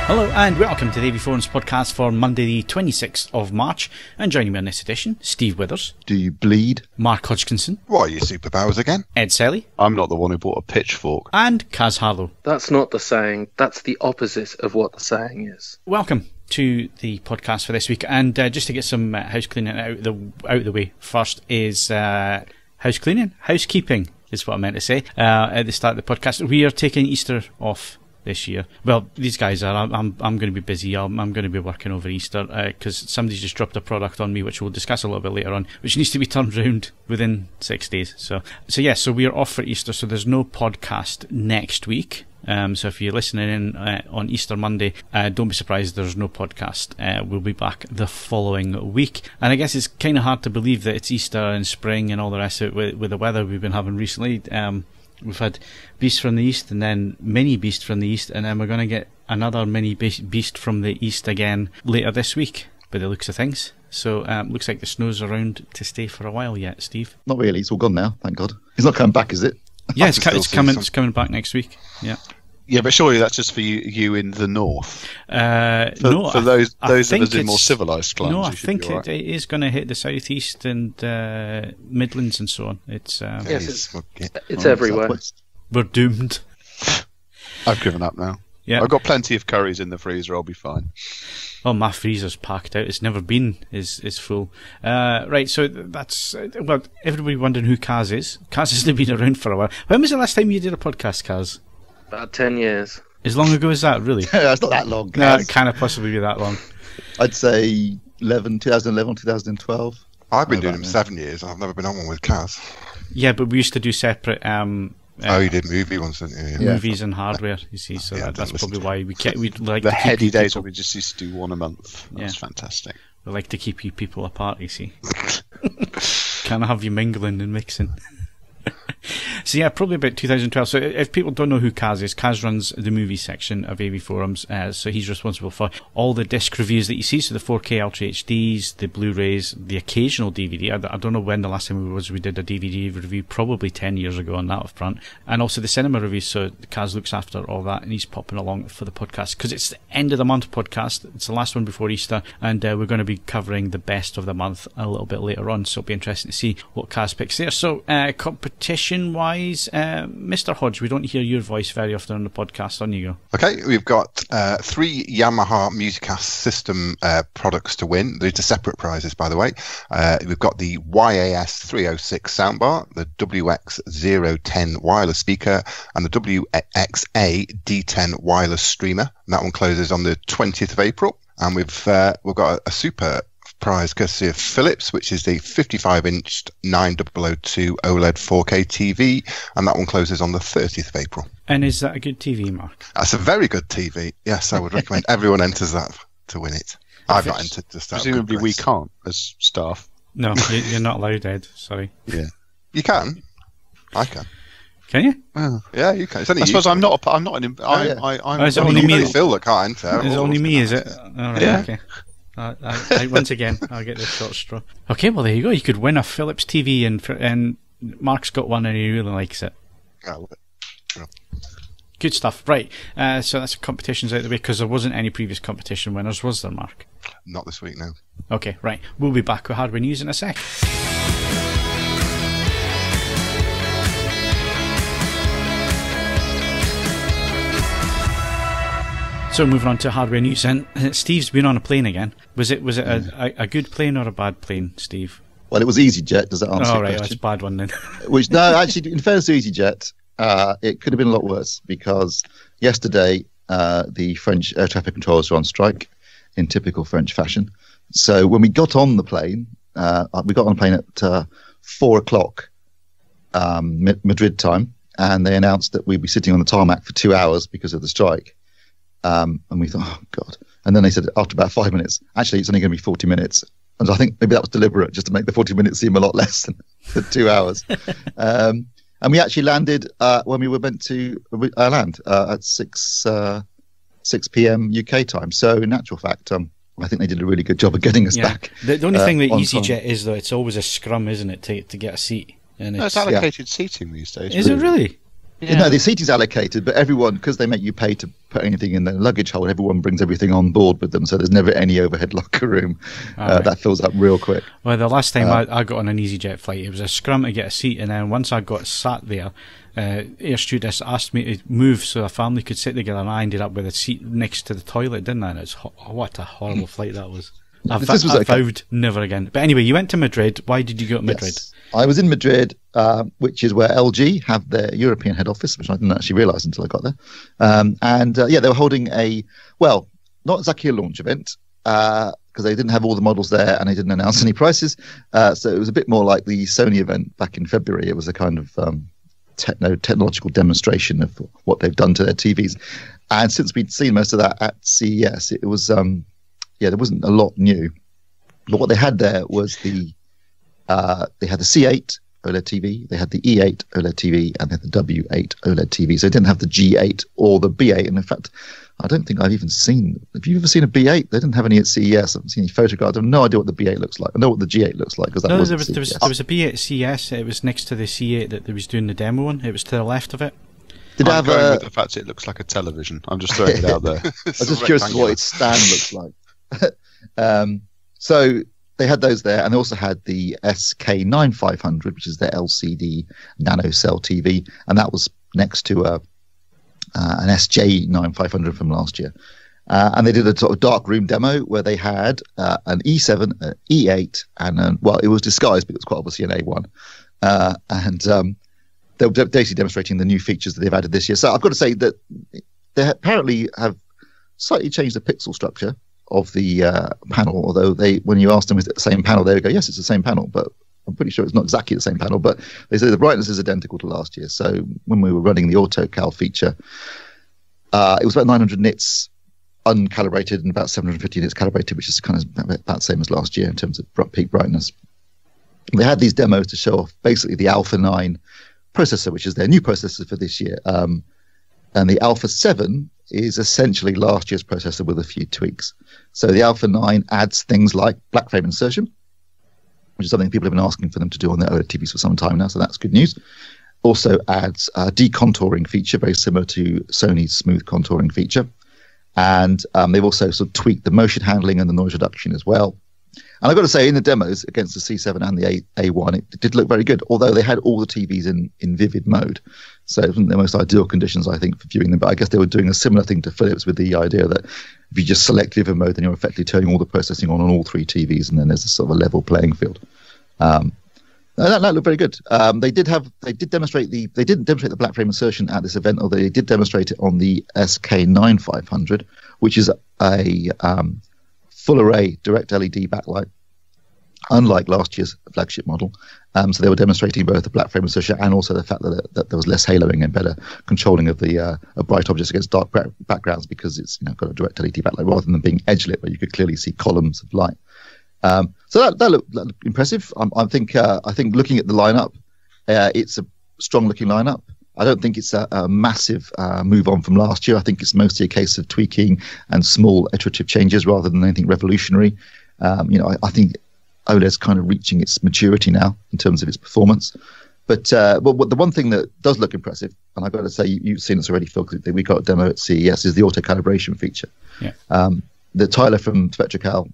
Hello and welcome to the AVForums podcast for Monday the 26th of March. And joining me on this edition, Steve Withers. Do you bleed? Mark Hodgkinson. What are your superpowers again? Ed Selley. I'm not the one who bought a pitchfork. And Kaz Harlow. That's not the saying. That's the opposite of what the saying is. Welcome to the podcast for this week. And just to get some house cleaning out the way, first is housekeeping is what I meant to say at the start of the podcast. We are taking Easter off this year. Well, these guys are. I'm going to be busy. I'm going to be working over Easter because somebody's just dropped a product on me, which we'll discuss a little bit later on, which needs to be turned around within 6 days. So we are off for Easter. So there's no podcast next week. So if you're listening in on Easter Monday, don't be surprised there's no podcast. We'll be back the following week. And I guess it's kind of hard to believe that it's Easter and spring and all the rest of it with the weather we've been having recently. We've had Beast from the East and then Mini Beast from the East, and then we're going to get another Mini Beast from the East again later this week, by the looks of things. So looks like the snow's around to stay for a while yet, Steve. Not really. It's all gone now, thank God. It's not coming back, is it? Yeah, it's coming back next week. Yeah. Yeah, but surely that's just for you in the north. No, for those of us in more civilised climes. No, I think it is going to hit the southeast and Midlands and so on. It's it's everywhere. Southwest. We're doomed. I've given up now. Yeah, I've got plenty of curries in the freezer. I'll be fine. Oh, my freezer's packed out. It's never been is full. Right, so that's well. Everybody wondering who Kaz is. Kaz hasn't been around for a while. When was the last time you did a podcast, Kaz? About 10 years. As long ago as that, really? It's not that long. No, it can't possibly be that long. I'd say 2011, 2012. I've been doing them 7 years. I've never been on one with Kaz. Yeah, but we used to do separate. You did movie ones, didn't you? Yeah. Movies and hardware, you see. So that's probably why we'd like the to keep heady days people. where we just used to do one a month. That's fantastic. We like to keep you people apart, you see. Can't have you mingling and mixing. So yeah, probably about 2012. So if people don't know who Kaz is, Kaz runs the movie section of AVForums. So he's responsible for all the disc reviews that you see. So the 4K Ultra HDs, the Blu-rays, the occasional DVD. I don't know when the last time we did a DVD review. Probably 10 years ago on that front. And also the cinema reviews. So Kaz looks after all that, and he's popping along for the podcast because it's the end of the month podcast. It's the last one before Easter, and we're going to be covering the best of the month a little bit later on. So it'll be interesting to see what Kaz picks there. So competition-wise, Mr. Hodge, we don't hear your voice very often on the podcast. On you go. Okay, we've got 3 Yamaha Musicast system products to win. These are separate prizes, by the way. We've got the YAS 306 soundbar, the WX010 wireless speaker, and the WXA D10 wireless streamer. And that one closes on the 20th of April. And we've got a super prize courtesy of Philips, which is the 55-inch 9002 OLED 4K TV, and that one closes on the 30th of April. And is that a good TV, Mark? That's a very good TV. Yes, I would recommend everyone enters that to win it. I've not entered just that. Presumably we can't as staff. No, you're not allowed, Ed. Sorry. Yeah, you can. I can. Can you? Yeah, you can. It's only I suppose I'm not. I'm is it only me? Phil that can't enter. Is it only me? Is it? All right. Yeah. Okay. Once again, I'll get the short straw. Okay, well there you go. You could win a Philips TV, and Mark's got one and he really likes it. I love it. Yeah. Good stuff. Right, so that's the competitions out of the way because there wasn't any previous competition winners, was there, Mark? Not this week, no. Okay, right. We'll be back with hardware news in a sec. So moving on to hardware news, and Steve's been on a plane again. Was it a good plane or a bad plane, Steve? Well, it was EasyJet. Does that answer your question? That's a bad one then. Actually, in fairness to EasyJet, it could have been a lot worse because yesterday the French air traffic controllers were on strike in typical French fashion. So when we got on the plane, we got on the plane at 4 o'clock Madrid time, and they announced that we'd be sitting on the tarmac for 2 hours because of the strike. And we thought, oh, God. And then they said after about 5 minutes, actually, it's only going to be 40 minutes. And I think maybe that was deliberate, just to make the 40 minutes seem a lot less than the 2 hours. And we actually landed when we were meant to land at 6 p.m. UK time. So in actual fact, I think they did a really good job of getting us back. The only thing with EasyJet is, though, it's always a scrum, isn't it, to get a seat? And it's allocated seating these days. Is it really? No, the seating's allocated, but everyone, because they make you pay to put anything in the luggage hold, everyone brings everything on board with them, so there's never any overhead locker room. Right. That fills up real quick. Well, the last time I got on an EasyJet flight, it was a scrum to get a seat, and then once I got sat there, air stewardess asked me to move so a family could sit together, and I ended up with a seat next to the toilet, didn't I? And it's what a horrible flight that was. I vowed never again. But anyway, you went to Madrid. Why did you go to Madrid? Yes. I was in Madrid, which is where LG have their European head office, which I didn't actually realise until I got there. They were holding not exactly a launch event, because they didn't have all the models there and they didn't announce any prices. So it was a bit more like the Sony event back in February. It was a kind of technological demonstration of what they've done to their TVs. And since we'd seen most of that at CES, it was there wasn't a lot new. But what they had there was they had the C8 OLED TV, they had the E8 OLED TV, and they had the W8 OLED TV. So they didn't have the G8 or the B8. And in fact, I don't think I've even seen. Have you ever seen a B8? They didn't have any at CES. I haven't seen any photographs. I have no idea what the B8 looks like. I know what the G8 looks like because that was there was a B8 at CES. It was next to the C8 that they was doing the demo on. It was to the left of it. I'm going with the fact it looks like a television. I'm just throwing it out there. I was just curious what its stand looks like. So they had those there, and they also had the SK9500, which is their LCD nano cell TV, and that was next to an SJ9500 from last year. And they did a sort of dark room demo where they had an E7, an E8, and it was disguised, but it was quite obviously an A1. They were basically demonstrating the new features that they've added this year. So I've got to say that they apparently have slightly changed the pixel structure of the panel, although when you asked them is it the same panel, they would go, yes, it's the same panel, but I'm pretty sure it's not exactly the same panel. But they say the brightness is identical to last year. So when we were running the AutoCal feature, it was about 900 nits uncalibrated and about 750 nits calibrated, which is kind of about the same as last year in terms of peak brightness. They had these demos to show off basically the Alpha 9 processor, which is their new processor for this year. And the Alpha 7 is essentially last year's processor with a few tweaks. So the Alpha 9 adds things like black frame insertion, which is something people have been asking for them to do on their OLED TVs for some time now, so that's good news. Also adds a decontouring feature, very similar to Sony's smooth contouring feature. And they've also sort of tweaked the motion handling and the noise reduction as well. And I've got to say, in the demos against the C7 and the A1, it did look very good, although they had all the TVs in vivid mode. So it wasn't the most ideal conditions, I think, for viewing them. But I guess they were doing a similar thing to Philips with the idea that if you just select vivid mode, then you're effectively turning all the processing on all three TVs, and then there's a sort of a level playing field. That looked very good. They didn't demonstrate the black frame insertion at this event, although they did demonstrate it on the SK9500, which is a full array direct LED backlight, unlike last year's flagship model. So they were demonstrating both the black frame insertion and also the fact that there was less haloing and better controlling of the bright objects against dark backgrounds, because it's got a direct LED backlight rather than being edge lit where you could clearly see columns of light. So that looked impressive. I think looking at the lineup, it's a strong looking lineup. I don't think it's a massive move on from last year. I think it's mostly a case of tweaking and small iterative changes rather than anything revolutionary. I think OLED's kind of reaching its maturity now in terms of its performance. But the one thing that does look impressive, and I've got to say you've seen this already, Phil, because we got a demo at CES, is the auto calibration feature. Yeah. The Tyler from SpectraCal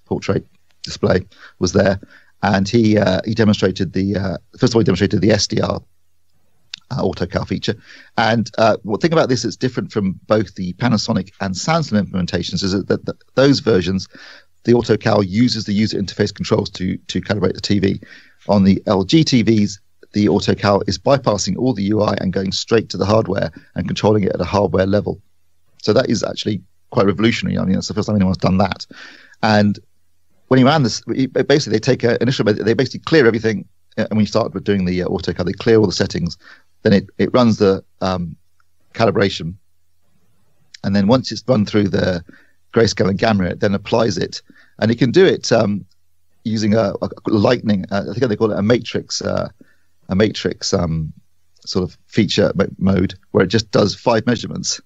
portrait display was there, and he demonstrated first of all he demonstrated the SDR AutoCal feature. And one thing about this that's different from both the Panasonic and Samsung implementations is that those versions, the AutoCal uses the user interface controls to calibrate the TV. On the LG TVs, the AutoCal is bypassing all the UI and going straight to the hardware and controlling it at a hardware level. So that is actually quite revolutionary. I mean, that's the first time anyone's done that. And when you ran this, basically they take they basically clear everything. And when you start with doing the AutoCal, they clear all the settings. Then it runs the calibration, and then once it's run through the grayscale and gamma, it then applies it, and it can do it using a lightning. I think they call it a matrix sort of feature mode, where it just does 5 measurements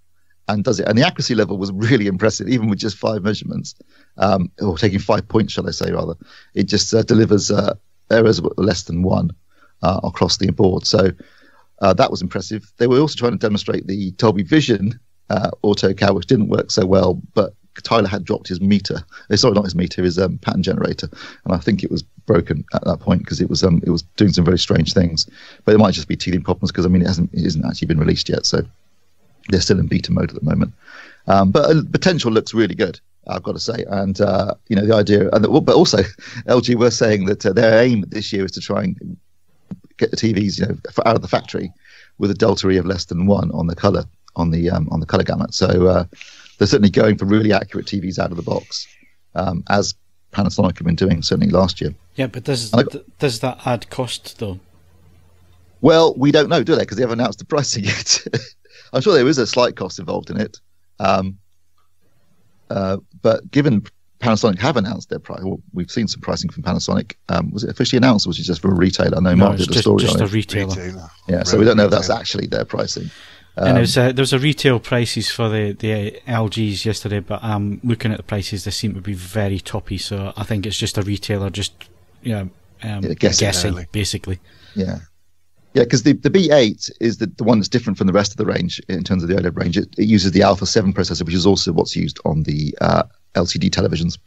and does it. And the accuracy level was really impressive, even with just 5 measurements, or taking 5 points, shall I say rather. It just delivers errors less than 1 across the board. So That was impressive. They were also trying to demonstrate the Dolby Vision auto cal, which didn't work so well, but Tyler had dropped his meter. Sorry, not his meter, his pattern generator, and I think it was broken at that point because it was doing some very strange things. But it might just be teething problems because it isn't actually been released yet, so they're still in beta mode at the moment. But potential looks really good, I've got to say. And the idea, but also LG were saying that their aim this year is to try and get the TVs out of the factory with a delta E of less than 1 on the color gamut. So they're certainly going for really accurate TVs out of the box, as Panasonic have been doing certainly last year. Yeah, but does that add cost though? Well, we don't know, do they? Because they haven't announced the pricing yet. I'm sure there is a slight cost involved in it. But given Panasonic have announced their price, well, we've seen some pricing from Panasonic. Was it officially announced, or was it just for a retailer? I know Mark did a story on it. Just a retailer. Yeah, so we don't know if that's actually their pricing. And there was a retail prices for the LGs yesterday, but looking at the prices, they seem to be very toppy. So I think it's just a retailer guessing basically. Yeah. Yeah, because the B8 is the one that's different from the rest of the range in terms of the OLED range. It uses the Alpha 7 processor, which is also what's used on the LCD televisions.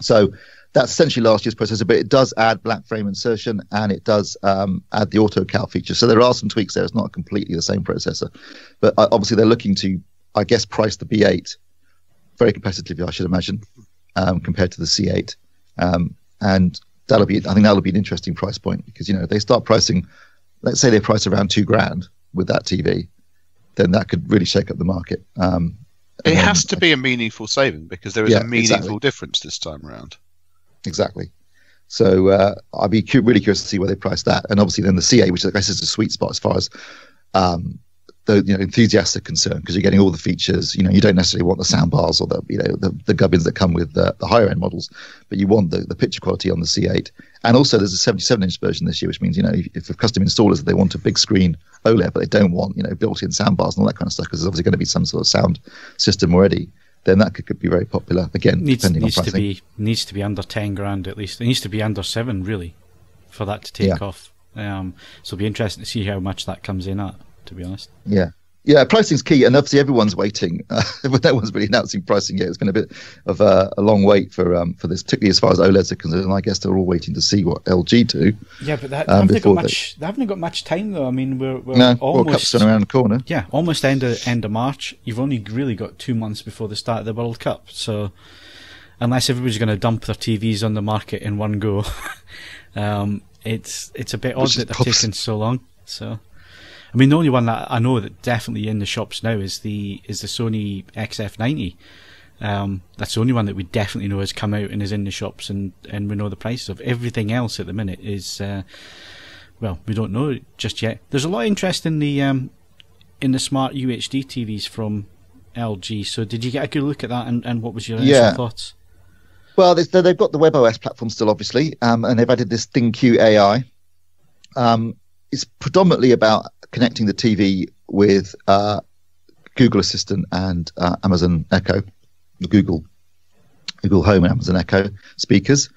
So that's essentially last year's processor, but it does add black frame insertion, and it does add the auto cal feature. So there are some tweaks there. It's not completely the same processor. But obviously they're looking to, I guess, price the B8 very competitively, I should imagine, compared to the C8. And I think that'll be an interesting price point because, if they start pricing, let's say they price around $2,000 with that TV, then that could really shake up the market. It has to be a meaningful saving because there is a meaningful difference this time around. Exactly. So I'd be really curious to see where they price that. And obviously then the C8, which I guess is a sweet spot as far as the enthusiasts are concerned, because you're getting all the features. You don't necessarily want the sound bars or the gubbins that come with the higher end models, but you want the picture quality on the C8. And also there's a 77-inch version this year, which means if for custom installers they want a big screen OLED, but they don't want built-in sound bars and all that kind of stuff, because there's obviously going to be some sort of sound system already, then that could be very popular. Again, depending on pricing. Needs to be under $10,000 at least. It needs to be under $7,000 really for that to take off. So it'll be interesting to see how much that comes in at, to be honest. Yeah, pricing's key, and obviously everyone's waiting. But no one's really announcing pricing yet. It's been a bit of a long wait for this, particularly as far as OLEDs are concerned. And I guess they're all waiting to see what LG do. Yeah, but they haven't got much time though. I mean, we're almost World Cup's around the corner. Yeah, almost end of March. You've only really got 2 months before the start of the World Cup. So unless everybody's going to dump their TVs on the market in one go, it's a bit odd that they're taking so long. So. I mean, the only one that I know that definitely in the shops now is the Sony XF90. That's the only one that we definitely know has come out and is in the shops, and we know the prices of. Everything else at the minute is, we don't know just yet. There's a lot of interest in the smart UHD TVs from LG. So did you get a good look at that, and what was your initial thoughts? Well, they've got the WebOS platform still, obviously, and they've added this ThinQ AI. It's predominantly about connecting the TV with Google Assistant and Amazon Echo, the Google Home and Amazon Echo speakers.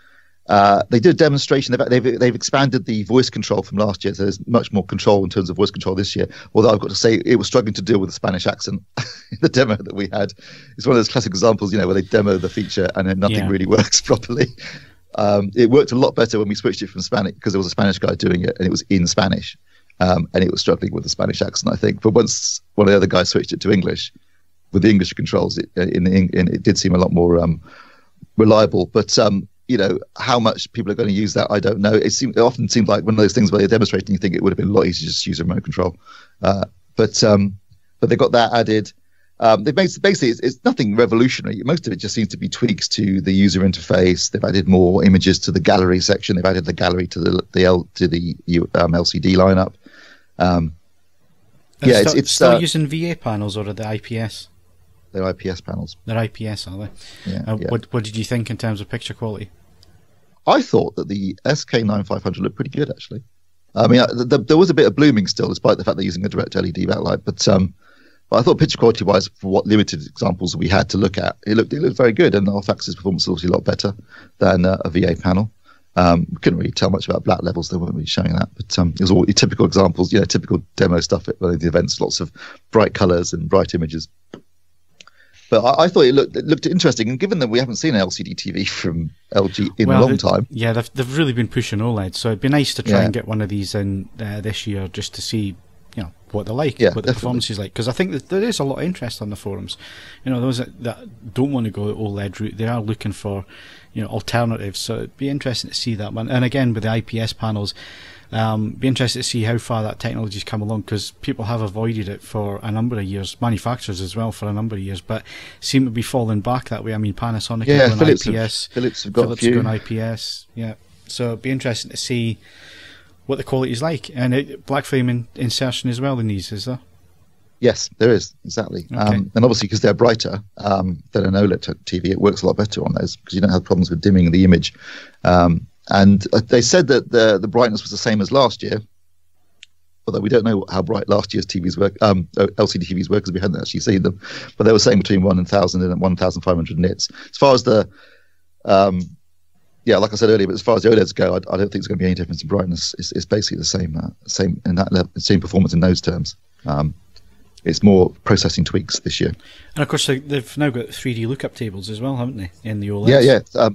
They did a demonstration. They've expanded the voice control from last year, so there's much more control in terms of voice control this year. Although I've got to say, it was struggling to deal with the Spanish accent in the demo that we had. It's one of those classic examples, where they demo the feature and then nothing really works properly. It worked a lot better when we switched it from Spanish, because there was a Spanish guy doing it and it was in Spanish, and it was struggling with the Spanish accent, I think. But once one of the other guys switched it to English with the English controls, it did seem a lot more reliable. But how much people are going to use that, I don't know. It often seemed like one of those things where they're demonstrating, you think it would have been a lot easier to just use a remote control. But they got that added. They've made, basically, it's nothing revolutionary. Most of it just seems to be tweaks to the user interface. They've added more images to the gallery section. They've added the gallery to the LCD lineup. It's still using VA panels, or are they IPS? They're IPS panels. They're IPS, are they? Yeah. What did you think in terms of picture quality? I thought that the SK9500 looked pretty good, actually. I mean, there was a bit of blooming still, despite the fact they're using a direct LED backlight. But I thought picture quality-wise, for what limited examples we had to look at, it looked very good, and Alphax's performance is obviously a lot better than a VA panel. We couldn't really tell much about black levels; they weren't really showing that. But it was all your typical examples, typical demo stuff at the events, lots of bright colours and bright images. But I thought it looked interesting, and given that we haven't seen an LCD TV from LG in a long time, they've really been pushing OLED. So it'd be nice to try and get one of these in this year, just to see what they're like, what the performance is like. Because I think that there is a lot of interest on the forums. Those that don't want to go the OLED route, they are looking for alternatives. So it'd be interesting to see that one. And again, with the IPS panels, be interested to see how far that technology's come along, because people have avoided it for a number of years, manufacturers as well for a number of years, but seem to be falling back that way. I mean, Panasonic are going IPS, Philips have got a few. Going IPS, so it'd be interesting to see what the quality is like. And black frame insertion as well in these, is there? Yes, there is, exactly. Okay. And obviously, because they're brighter than an OLED TV, it works a lot better on those, because you don't have problems with dimming the image. And they said that the brightness was the same as last year, although we don't know how bright last year's TVs were, LCD TVs were, because we hadn't actually seen them. But they were saying between 1,000 and 1,500 nits. As far as the, like I said earlier, but as far as the OLEDs go, I don't think there's going to be any difference in brightness. It's basically the same in that level, same performance in those terms. It's more processing tweaks this year. And of course, they've now got 3D lookup tables as well, haven't they, in the OLEDs? Yeah.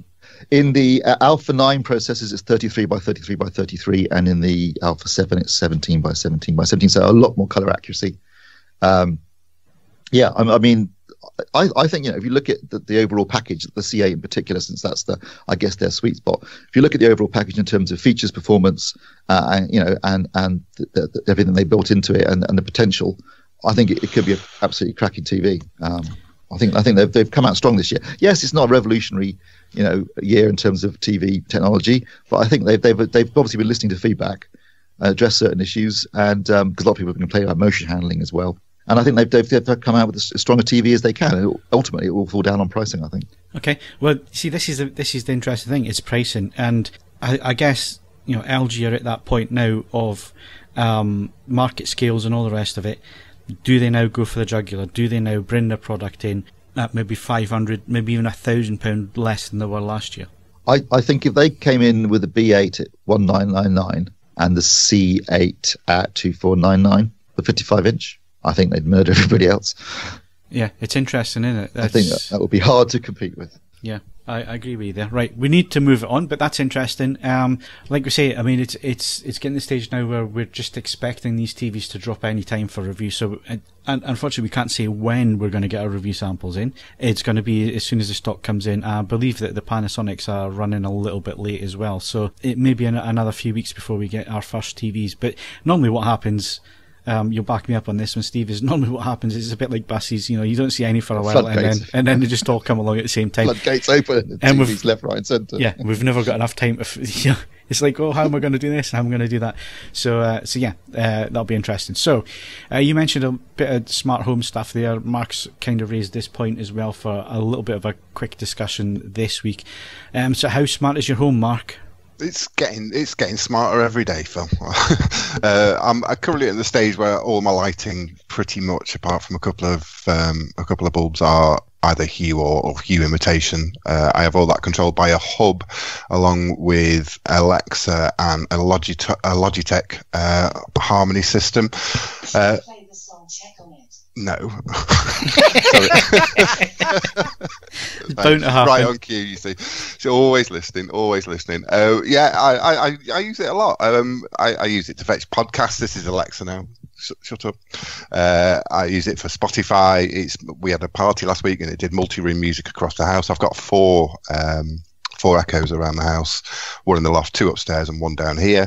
In the Alpha 9 processors, it's 33 by 33 by 33, and in the Alpha 7, it's 17 by 17 by 17, so a lot more color accuracy. I mean, I think if you look at the overall package, the CA in particular, since that's I guess their sweet spot. If you look at the overall package in terms of features, performance, and everything they built into it, and the potential, I think it could be an absolutely cracking TV. I think they've come out strong this year. Yes, it's not a revolutionary, year in terms of TV technology, but I think they've obviously been listening to feedback, addressed certain issues, and because a lot of people have been complaining about motion handling as well. And I think they've come out with as strong a TV as they can. And ultimately, it will fall down on pricing, I think. Okay, well, see, this is the interesting thing. It's pricing, and I guess LG are at that point now of market scales and all the rest of it. Do they now go for the jugular? Do they now bring their product in at maybe 500, maybe even £1,000 less than they were last year? I think if they came in with the B8 at 1999 and the C8 at 2499, the 55-inch, I think they'd murder everybody else. Yeah, it's interesting, isn't it? I think that would be hard to compete with. Yeah, I agree with you there. Right, we need to move it on, but that's interesting. Like we say, I mean, it's getting to the stage now where we're just expecting these TVs to drop any time for review. So, and unfortunately, we can't say when we're going to get our review samples in. It's going to be as soon as the stock comes in. I believe that the Panasonics are running a little bit late as well, so it may be another few weeks before we get our first TVs. But normally, what happens? You'll back me up on this one, Steve, is normally what happens is it's a bit like buses, you don't see any for a while, and then they just all come along at the same time. Floodgates open, and TV's left, right and centre. Yeah, we've never got enough time to, it's like, how am I going to do this? How am I going to do that? So that'll be interesting. So, you mentioned a bit of smart home stuff there. Mark's kind of raised this point as well for a little bit of a quick discussion this week. So how smart is your home, Mark? It's getting smarter every day, Phil. I'm currently at the stage where all my lighting, pretty much, apart from a couple of bulbs, are either Hue or Hue imitation. I have all that controlled by a hub, along with Alexa and a Logitech Harmony system. Play the song Check on It. No. Don't happen. Right on cue, you see. So always listening. I use it a lot. I use it to fetch podcasts. This is Alexa now. Shut up. I use it for Spotify. We had a party last week and it did multi-room music across the house. I've got four Echoes around the house, one in the loft, two upstairs and one down here.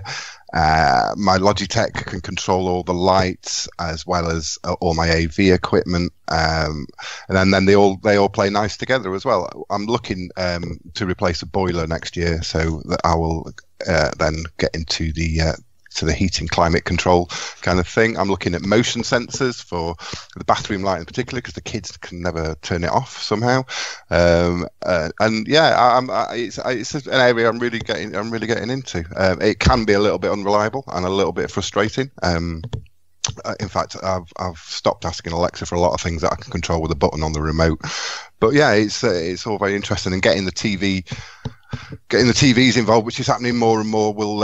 My Logitech can control all the lights as well as all my AV equipment, and then they all play nice together as well. I'm looking to replace a boiler next year, so that I will then get into the heating climate control kind of thing. I'm looking at motion sensors for the bathroom light in particular, because the kids can never turn it off somehow. It's an area I'm really getting into. It can be a little bit unreliable and a little bit frustrating. In fact, I've stopped asking Alexa for a lot of things that I can control with a button on the remote. But yeah, it's all very interesting, and getting the TV getting the TVs involved, which is happening more and more, will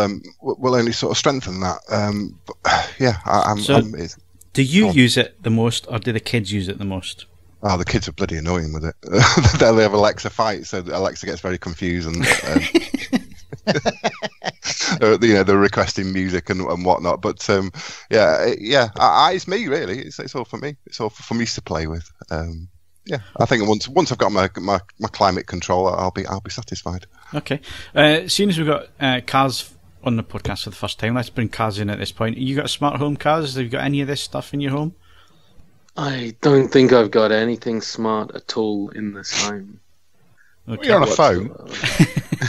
only sort of strengthen that. But, yeah, do you use it the most, or do the kids use it the most? Oh, the kids are bloody annoying with it. They'll have Alexa fight, so Alexa gets very confused and they're requesting music and whatnot. But it's me really. It's all for me. It's all for me to play with. I think once I've got my climate control, I'll be satisfied. Okay. Seeing as we've got Kaz on the podcast for the first time, let's bring Kaz in at this point. You got a smart home, Kaz? Have you got any of this stuff in your home? I don't think I've got anything smart at all in this home. Okay. You're on a phone.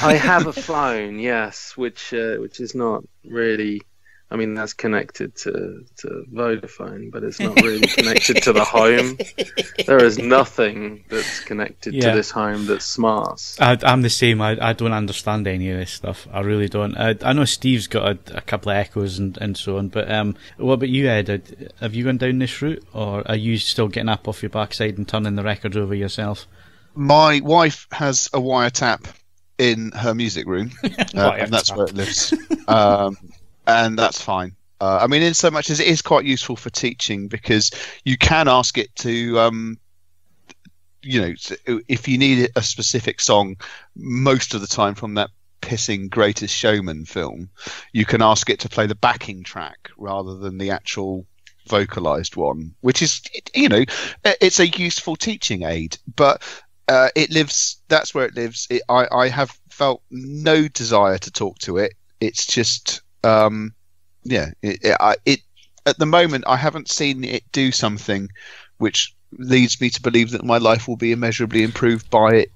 I have a phone, yes, which is not really. I mean, that's connected to Vodafone, but it's not really connected to the home. There is nothing that's connected to this home that's smart. I'm the same. I don't understand any of this stuff. I really don't. I know Steve's got a couple of Echoes and so on, but what about you, Ed? Have you gone down this route, or are you still getting up off your backside and turning the records over yourself? My wife has a wiretap in her music room, and that's where it lives. And that's fine. I mean, in so much as it is quite useful for teaching, because you can ask it to, if you need a specific song, most of the time from that pissing Greatest Showman film, you can ask it to play the backing track rather than the actual vocalized one, which is, it's a useful teaching aid. But it lives. That's where it lives. I have felt no desire to talk to it. It's just. At the moment I haven't seen it do something which leads me to believe that my life will be immeasurably improved by it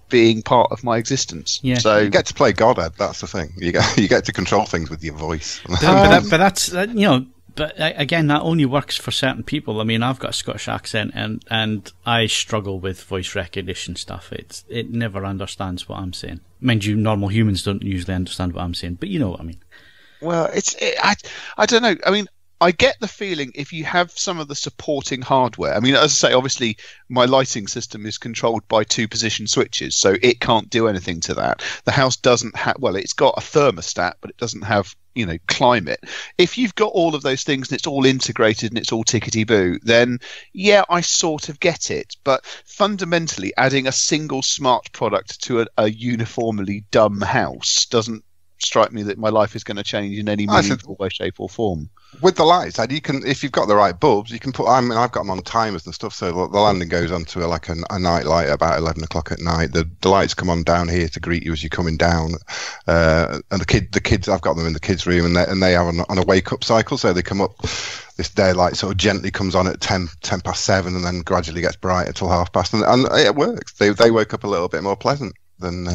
being part of my existence. Yeah. So you get to play God, Ed. That's the thing. You get to control things with your voice. But again, that only works for certain people. I mean, I've got a Scottish accent, and I struggle with voice recognition stuff. It never understands what I'm saying. Mind you, normal humans don't usually understand what I'm saying, but you know what I mean. Well, I don't know. I mean, I get the feeling if you have some of the supporting hardware. I mean, as I say, obviously my lighting system is controlled by 2-position switches, so it can't do anything to that. The house doesn't have. Well, it's got a thermostat, but it doesn't have climate. If you've got all of those things and it's all integrated and it's all tickety-boo, then yeah, I sort of get it. But fundamentally, adding a single smart product to a uniformly dumb house doesn't strike me that my life is going to change in any meaningful way, shape or form. With the lights, you can, if you've got the right bulbs, you can put. I mean, I've got them on timers and stuff, so the landing goes onto a night light at about 11 o'clock at night. The lights come on down here to greet you as you're coming down, and the kids, I've got them in the kids' room, and they have on a wake up cycle, so they come up. This daylight sort of gently comes on at 10 past 7, and then gradually gets brighter till past, and it works. They wake up a little bit more pleasant than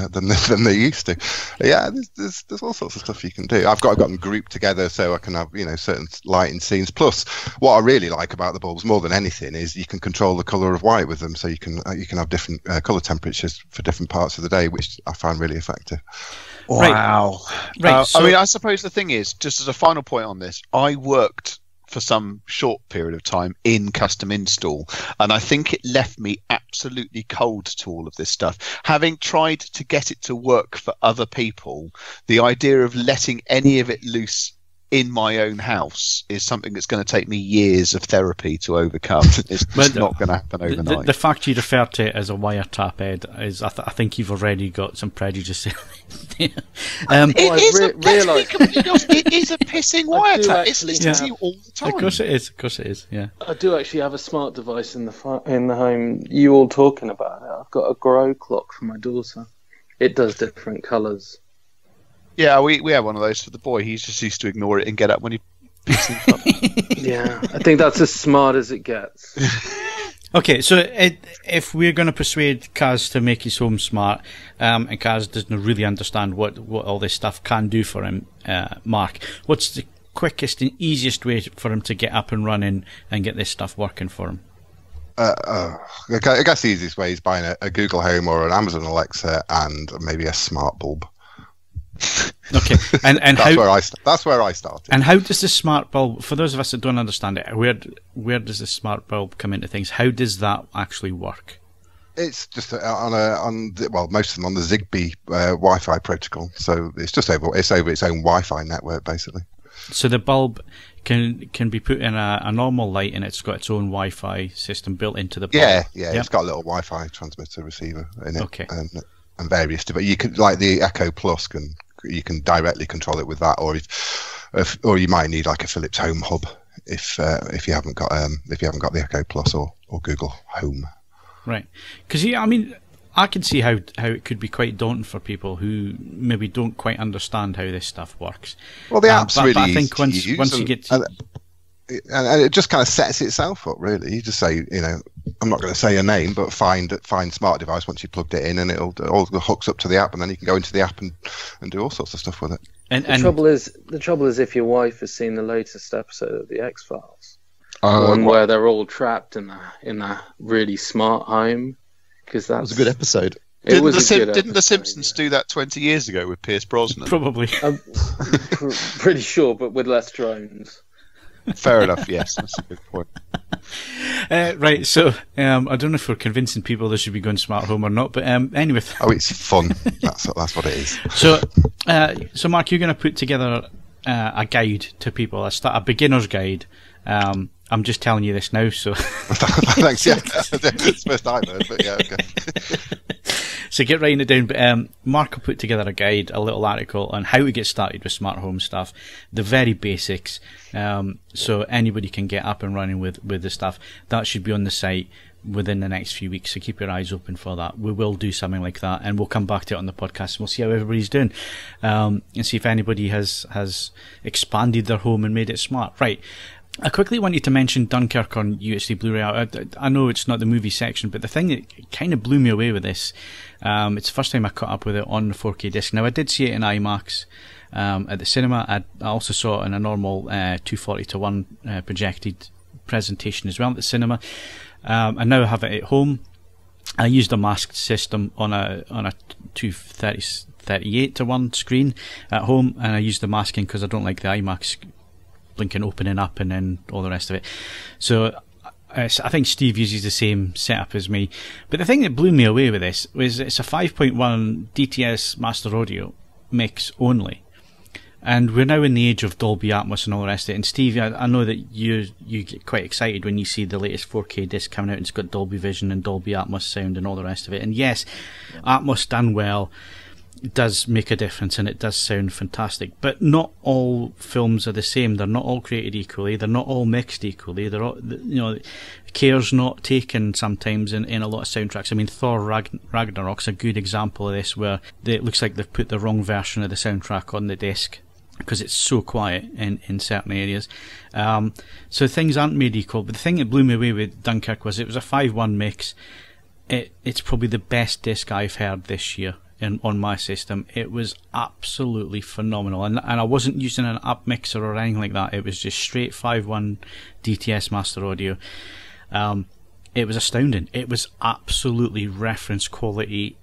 they used to. Yeah, there's all sorts of stuff you can do. I've got them grouped together so I can have certain lighting scenes. Plus, what I really like about the bulbs more than anything is you can control the color of white with them, so you can have different color temperatures for different parts of the day, which I find really effective. Wow. Right. I mean, I suppose the thing is, just as a final point on this, I worked for some short period of time in custom install, and I think it left me absolutely cold to all of this stuff. Having tried to get it to work for other people, the idea of letting any of it loose in my own house is something that's going to take me years of therapy to overcome. It's just not going to happen overnight. The fact you refer to it as a wiretap, Ed, is I think you've already got some prejudice there. It is a pissing wiretap. It's listening to you all the time. Of course it is. Yeah. I do actually have a smart device in the home. You all talking about it? I've got a grow clock for my daughter. It does different colours. Yeah, we have one of those for the boy. He's just used to ignore it and get up when he picks things up. Yeah, I think that's as smart as it gets. Okay, so if we're going to persuade Kaz to make his home smart, and Kaz doesn't really understand what all this stuff can do for him, Mark, what's the quickest and easiest way for him to get up and running and get this stuff working for him? I guess the easiest way is buying a Google Home or an Amazon Alexa and maybe a smart bulb. Okay, and that's where I started. And how does the smart bulb, for those of us that don't understand it, where does the smart bulb come into things? How does that actually work? It's just most of them on the Zigbee Wi-Fi protocol. So it's just over its own Wi-Fi network, basically. So the bulb can be put in a normal light, and it's got its own Wi-Fi system built into the bulb. Yeah. It's got a little Wi-Fi transmitter receiver in it. Okay. And various, but you can, like the Echo Plus, you can directly control it with that, or you might need like a Philips Home Hub if you haven't got the Echo Plus or Google Home. Right, because I can see how it could be quite daunting for people who maybe don't quite understand how this stuff works. Well, the app's really but I easy think once you get to... and it just kind of sets itself up, really. You just say, I'm not going to say a name, but find smart device once you plugged it in, and it all hooks up to the app, and then you can go into the app and do all sorts of stuff with it. And the trouble is if your wife has seen the latest episode of the X-Files, where they're all trapped in that really smart home, because that was a good episode. Didn't the Simpsons do that 20 years ago with Pierce Brosnan? Probably. I'm pretty sure, but with less drones. Fair enough, yes, that's a good point. Right, so I don't know if we're convincing people they should be going smart home or not, but anyway. Oh, it's fun. That's what it is. So Mark, you're going to put together a guide to people, a beginner's guide. I'm just telling you this now, so... Thanks, yeah. It's the first time heard, but yeah, okay. So get writing it down. But Mark will put together a guide, a little article on how to get started with smart home stuff, the very basics, so anybody can get up and running with the stuff. That should be on the site within the next few weeks, so keep your eyes open for that. We will do something like that, and we'll come back to it on the podcast, and we'll see how everybody's doing, and see if anybody has expanded their home and made it smart. Right. I quickly wanted to mention Dunkirk on UHD Blu-ray. I know it's not the movie section, but the thing that kind of blew me away with this, it's the first time I caught up with it on the 4K disc. Now, I did see it in IMAX at the cinema. I also saw it in a normal 240:1 projected presentation as well at the cinema. I now have it at home. I used a masked system on a 238:1 screen at home, and I used the masking because I don't like the IMAX blinking opening up and then all the rest of it. So I think Steve uses the same setup as me. But the thing that blew me away with this was it's a 5.1 DTS master audio mix only. And we're now in the age of Dolby Atmos and all the rest of it. And Steve, I know that you get quite excited when you see the latest 4K disc coming out and it's got Dolby Vision and Dolby Atmos sound and all the rest of it. And yes, Atmos done well does make a difference, and it does sound fantastic, but not all films are the same. They're not all created equally, they're not all mixed equally. They're all, care's not taken sometimes in a lot of soundtracks. I mean, Thor Ragnarok's a good example of this, where it looks like they've put the wrong version of the soundtrack on the disc because it's so quiet in certain areas. So things aren't made equal. But the thing that blew me away with Dunkirk was it was a 5.1 mix. It's probably the best disc I've heard this year on my system. It was absolutely phenomenal, and I wasn't using an up mixer or anything like that. It was just straight 5.1 DTS master audio. It was astounding. It was absolutely reference quality.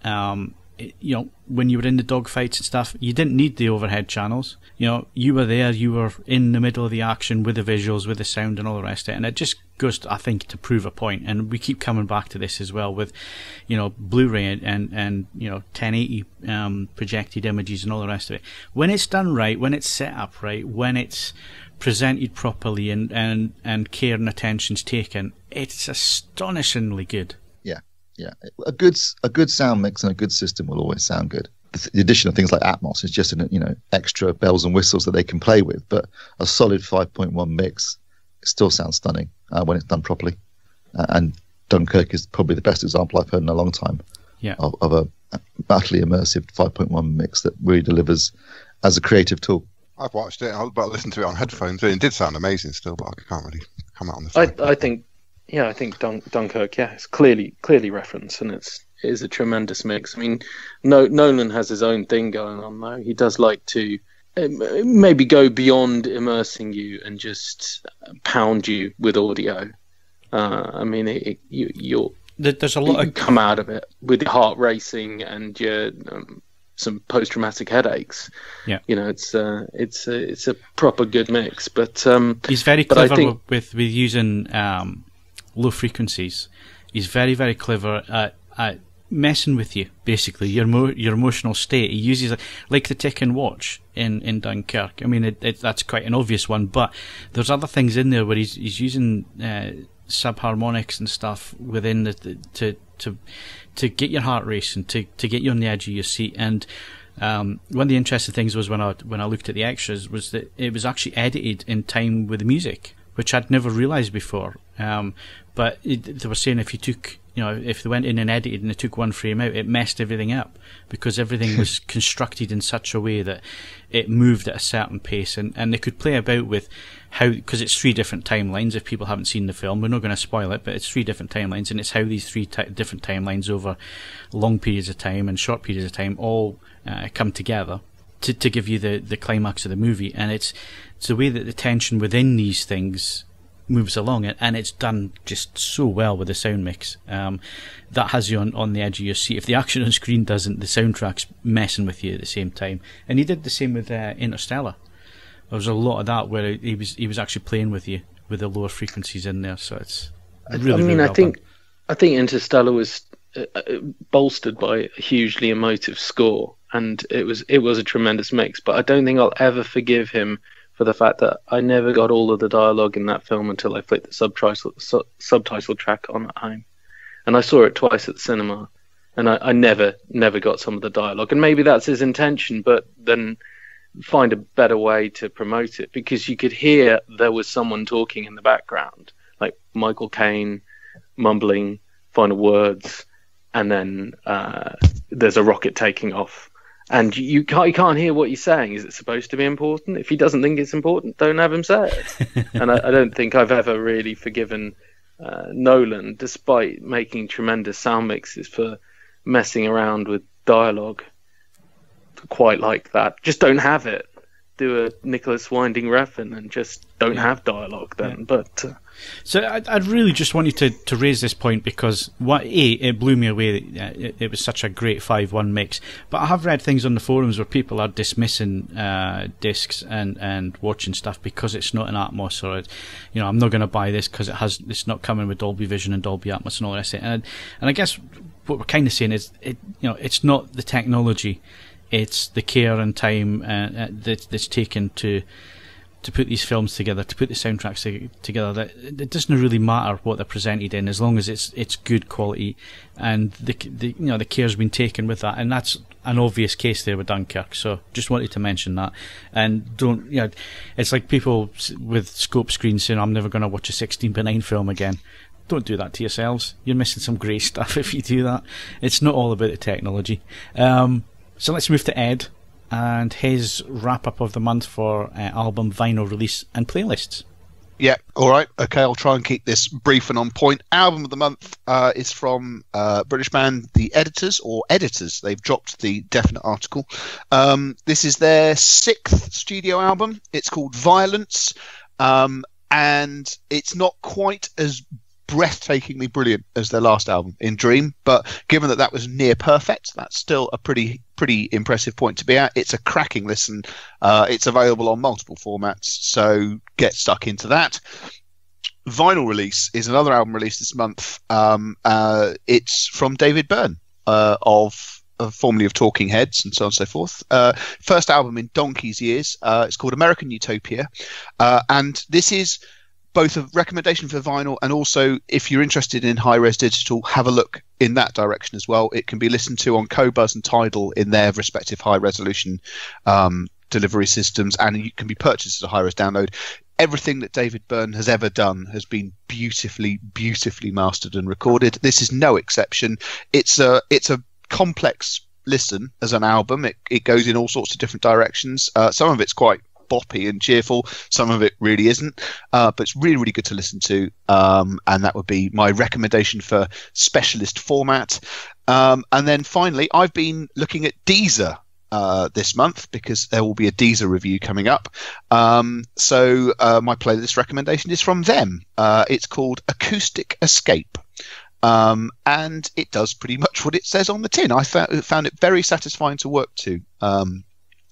When you were in the dogfights and stuff, you didn't need the overhead channels. You were there, you were in the middle of the action with the visuals, with the sound and all the rest of it. And it just goes, I think, to prove a point. And we keep coming back to this as well with, Blu-ray and 1080 projected images and all the rest of it. When it's done right, when it's set up right, when it's presented properly and care and attention's taken, it's astonishingly good. Yeah, a good sound mix and a good system will always sound good. The addition of things like Atmos is just extra bells and whistles that they can play with. But a solid 5.1 mix still sounds stunning when it's done properly. And Dunkirk is probably the best example I've heard in a long time of a utterly immersive 5.1 mix that really delivers as a creative tool. I've watched it, but I listened to it on headphones. It did sound amazing still, but I can't really come out on the phone. I think Dunkirk, it's clearly referenced, and it is a tremendous mix. I mean, Nolan has his own thing going on, though. He does like to maybe go beyond immersing you and just pound you with audio. There's a lot you come out of it with your heart racing and your some post-traumatic headaches. Yeah, it's a proper good mix. But he's very clever with using low frequencies. He's very, very clever at messing with you, basically, your emotional state. He uses it like the tick and watch in Dunkirk. I mean, that's quite an obvious one, but there's other things in there where he's using subharmonics and stuff within to get your heart racing, to get you on the edge of your seat. And one of the interesting things was when I looked at the extras was that it was actually edited in time with the music, which I'd never realised before. But they were saying if they went in and edited and they took one frame out, it messed everything up because everything was constructed in such a way that it moved at a certain pace, and they could play about with how, because it's 3 different timelines. If people haven't seen the film, we're not going to spoil it, but it's 3 different timelines, and it's how these 3 different timelines over long periods of time and short periods of time all come together to give you the climax of the movie. And it's the way that the tension within these things moves along, and it's done just so well with the sound mix. That has you on the edge of your seat. If the action on screen doesn't, the soundtrack's messing with you at the same time. And he did the same with Interstellar. There was a lot of that where he was actually playing with you with the lower frequencies in there. So it's really, really well done. I think Interstellar was bolstered by a hugely emotive score, and it was a tremendous mix. But I don't think I'll ever forgive him for the fact that I never got all of the dialogue in that film until I flicked the subtitle track on at home. And I saw it twice at the cinema, and I never got some of the dialogue. And maybe that's his intention, but then find a better way to promote it, because you could hear there was someone talking in the background, like Michael Caine mumbling final words, and then there's a rocket taking off. And you can't hear what he's saying. Is it supposed to be important? If he doesn't think it's important, don't have him say it. And I don't think I've ever really forgiven Nolan, despite making tremendous sound mixes, for messing around with dialogue quite like that. Just don't have it. Do a Nicholas Winding Refn and just don't have dialogue then. Yeah. But so I'd really just want you to raise this point, because it blew me away that it was such a great 5-1 mix. But I have read things on the forums where people are dismissing discs and watching stuff because it's not an Atmos, or I'm not going to buy this because it's not coming with Dolby Vision and Dolby Atmos and all the rest of it. And I guess what we're kind of saying is it's not the technology. It's the care and time that's taken to put these films together, to put the soundtracks together. That it doesn't really matter what they're presented in, as long as it's good quality, and the care's been taken with that. And that's an obvious case there with Dunkirk. So just wanted to mention that. And don't it's like people with scope screens saying, "I'm never going to watch a 16:9 film again." Don't do that to yourselves. You're missing some great stuff if you do that. It's not all about the technology. So let's move to Ed and his wrap-up of the month for album, vinyl release and playlists. Yeah, all right. Okay, I'll try and keep this brief and on point. Album of the month is from British band The Editors, or Editors. They've dropped the definite article. This is their 6th studio album. It's called Violence, and it's not quite as breathtakingly brilliant as their last album, In Dream, but given that was near perfect, that's still a pretty impressive point to be at. It's a cracking listen. It's available on multiple formats, so get stuck into that. Vinyl release is another album released this month. It's from David Byrne formerly of Talking Heads and so on and so forth. First album in donkey's years. It's called American Utopia, and this is both a recommendation for vinyl, and also, if you're interested in high-res digital, have a look in that direction as well. It can be listened to on Qobuz and Tidal in their respective high-resolution delivery systems, and it can be purchased as a high-res download. Everything that David Byrne has ever done has been beautifully mastered and recorded. This is no exception. It's a complex listen as an album. It goes in all sorts of different directions. Some of it's quite boppy and cheerful, some of it really isn't, but it's really good to listen to, and that would be my recommendation for specialist format. And then finally, I've been looking at Deezer this month, because there will be a Deezer review coming up, so my playlist recommendation is from them. It's called Acoustic Escape, and it does pretty much what it says on the tin. I found it very satisfying to work to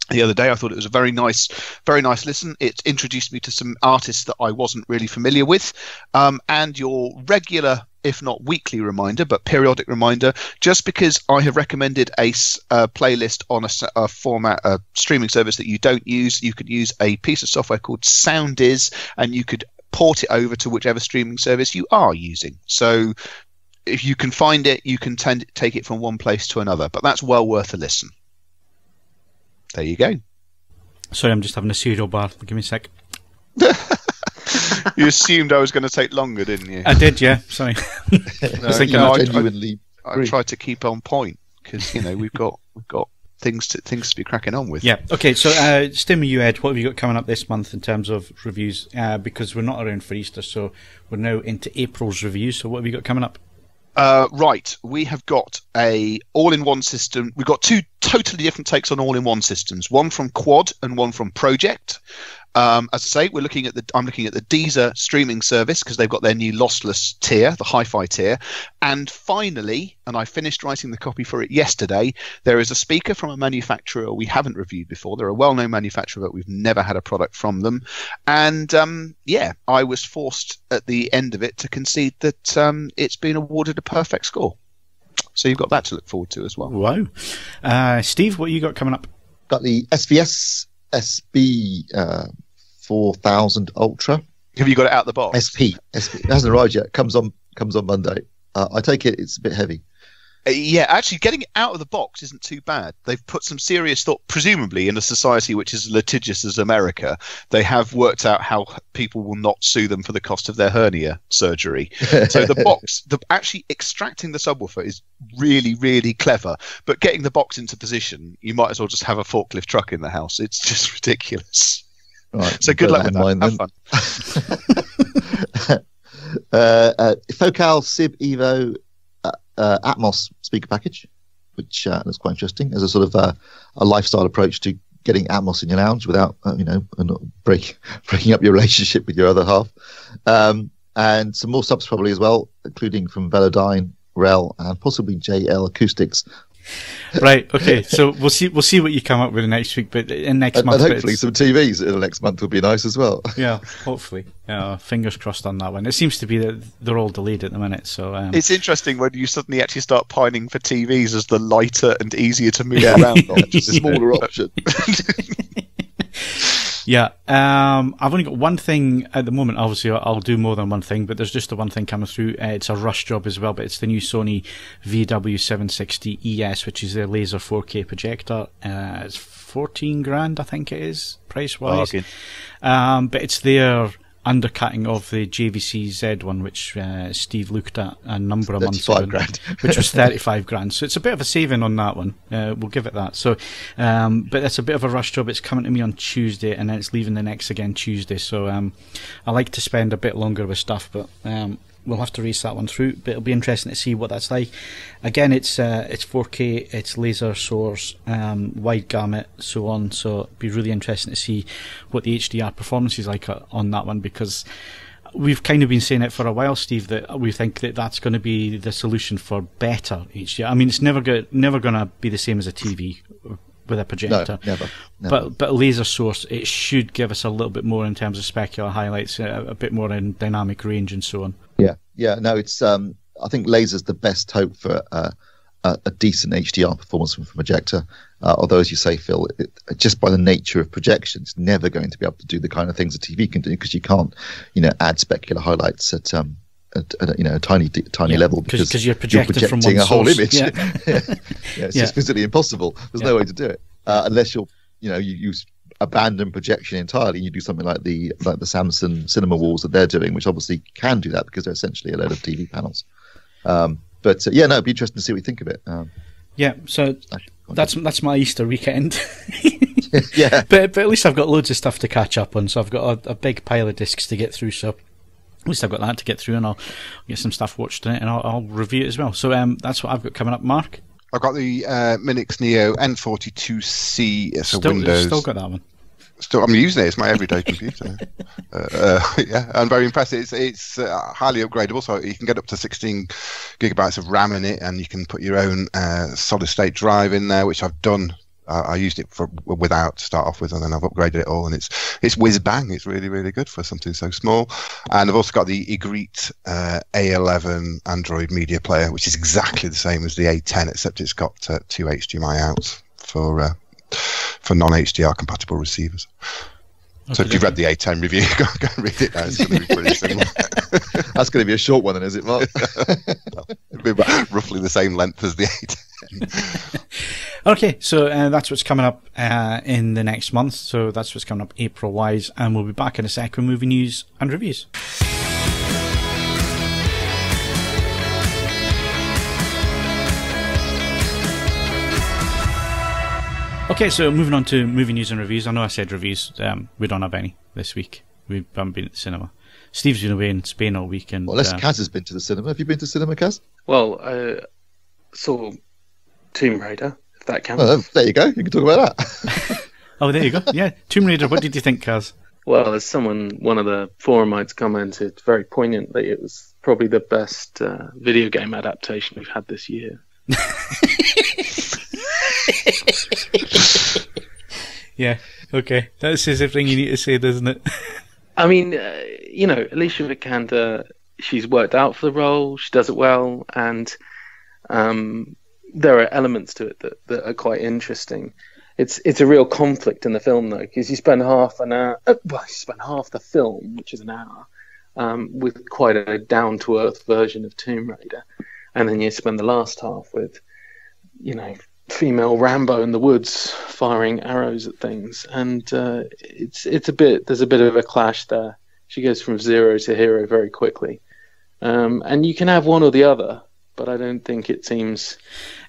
the other day. I thought it was a very nice listen. It introduced me to some artists that I wasn't really familiar with, and your regular if not weekly reminder, but periodic reminder, just because I have recommended a playlist on a format, a streaming service that you don't use. You could use a piece of software called SoundIs, and you could port it over to whichever streaming service you are using. So if you can find it, you can take it from one place to another, but that's well worth a listen. There you go. Sorry, I'm just having a cereal bar. Give me a sec. You assumed I was going to take longer, didn't you? I did, yeah. Sorry. I tried to keep on point because we've got things to be cracking on with. Yeah. Okay. So, stay with you, Ed. What have you got coming up this month in terms of reviews? Because we're not around for Easter, so we're now into April's reviews. So, what have you got coming up? Right, we have got a all-in-one system. We've got two totally different takes on all-in-one systems. One from Quad and one from Project. As I say, I'm looking at the Deezer streaming service because they've got their new lossless tier, the hi-fi tier. And finally, and I finished writing the copy for it yesterday, there is a speaker from a manufacturer we haven't reviewed before. They're a well-known manufacturer, but we've never had a product from them. And I was forced at the end of it to concede that it's been awarded a perfect score. So you've got that to look forward to as well. Wow. Steve, what you got coming up? Got the SVS SB 4000 Ultra. Have you got it out the box? SP. It hasn't arrived yet. Comes on Monday. I take it it's a bit heavy. Yeah, actually, getting it out of the box isn't too bad. They've put some serious thought, presumably in a society which is as litigious as America. They have worked out how people will not sue them for the cost of their hernia surgery. So the box, actually extracting the subwoofer is really, really clever. But getting the box into position, you might as well just have a forklift truck in the house. It's just ridiculous. Right, so good luck with that. Have fun. Focal Sib Evo Atmos speaker package, which looks quite interesting as a sort of a lifestyle approach to getting Atmos in your lounge without not breaking up your relationship with your other half. And some more subs probably as well, including from Velodyne, Rel, and possibly JL Acoustics. Right. Okay. So we'll see what you come up with next week, but in next month. And hopefully some TVs in the next month will be nice as well. Yeah. Hopefully. Fingers crossed on that one. It seems to be that they're all delayed at the minute. So it's interesting when you suddenly actually start pining for TVs as the lighter and easier to move around on, just a smaller option. Yeah, I've only got one thing at the moment. Obviously, I'll do more than one thing, but there's just the one thing coming through. It's a rush job as well, but it's the new Sony VW760ES, which is their laser 4K projector. It's 14 grand, I think it is, price-wise. But it's their undercutting of the JVC Z one, which Steve looked at a number of months ago, which was 35 grand. So it's a bit of a saving on that one. We'll give it that. So, but it's a bit of a rush job. It's coming to me on Tuesday, and then it's leaving the next again Tuesday. So I like to spend a bit longer with stuff, but we'll have to race that one through. But it'll be interesting to see what that's like. Again, it's 4K, it's laser source, wide gamut, so on. So it'll be really interesting to see what the HDR performance is like on that one, because we've kind of been saying it for a while, Steve, that we think that that's going to be the solution for better HDR. I mean, it's never going to be the same as a TV with a projector. No, never. But a laser source, it should give us a little bit more in terms of specular highlights, a bit more in dynamic range and so on. Yeah. No, it's. I think laser's the best hope for a decent HDR performance from a projector. Although, as you say, Phil, just by the nature of projection, it's never going to be able to do the kind of things a TV can do, because you can't, add specular highlights at a tiny level, because you're projecting from one a whole source. image. It's just physically impossible. There's no way to do it unless you use abandon projection entirely. You do something like the Samsung cinema walls that they're doing, which obviously can do that because they're essentially a load of TV panels. It'd be interesting to see what you think of it. So that's my Easter weekend. Yeah, but at least I've got loads of stuff to catch up on. So I've got a big pile of discs to get through. So at least I've got that to get through, and I'll get some stuff watched in it, and I'll review it as well. So that's what I've got coming up. Mark? I've got the Minix Neo N42C. It's a Windows. Still got that one. I'm using it. It's my everyday computer. I'm very impressed. It's highly upgradable, so you can get up to 16 gigabytes of RAM in it, and you can put your own solid-state drive in there, which I've done I used it without to start off with, and then I've upgraded it all, and it's whiz bang. It's really, really good for something so small. And I've also got the Ygritte A11 Android media player, which is exactly the same as the A10, except it's got 2 HDMI outs for non-HDR compatible receivers. Okay, so if you've read the A10 review, go and read it now. It's going to be pretty similar. That's going to be a short one then, is it, Mark? It'll be about roughly the same length as the A10. Okay, so that's what's coming up in the next month. So that's what's coming up April-wise, and we'll be back in a sec with movie news and reviews. Okay, so moving on to movie news and reviews. I know I said reviews. We don't have any this week. We haven't been at the cinema. Steve's been away in Spain all week. And, well, unless Kaz has been to the cinema. Have you been to cinema, Kaz? Well, I saw Tomb Raider, if that counts. Well, there you go. You can talk about that. Oh, there you go. Yeah, Tomb Raider. What did you think, Kaz? Well, as one of the forumites commented very poignantly, it was probably the best video game adaptation we've had this year. Yeah, okay. That says everything you need to say, doesn't it? I mean, Alicia Vikander, she's worked out for the role, she does it well, and there are elements to it that are quite interesting. It's a real conflict in the film, though, because you spend half the film, which is an hour, with quite a down-to-earth version of Tomb Raider, and then you spend the last half with, female Rambo in the woods firing arrows at things, and there's a bit of a clash there. She goes from zero to hero very quickly, and you can have one or the other, but I don't think it seems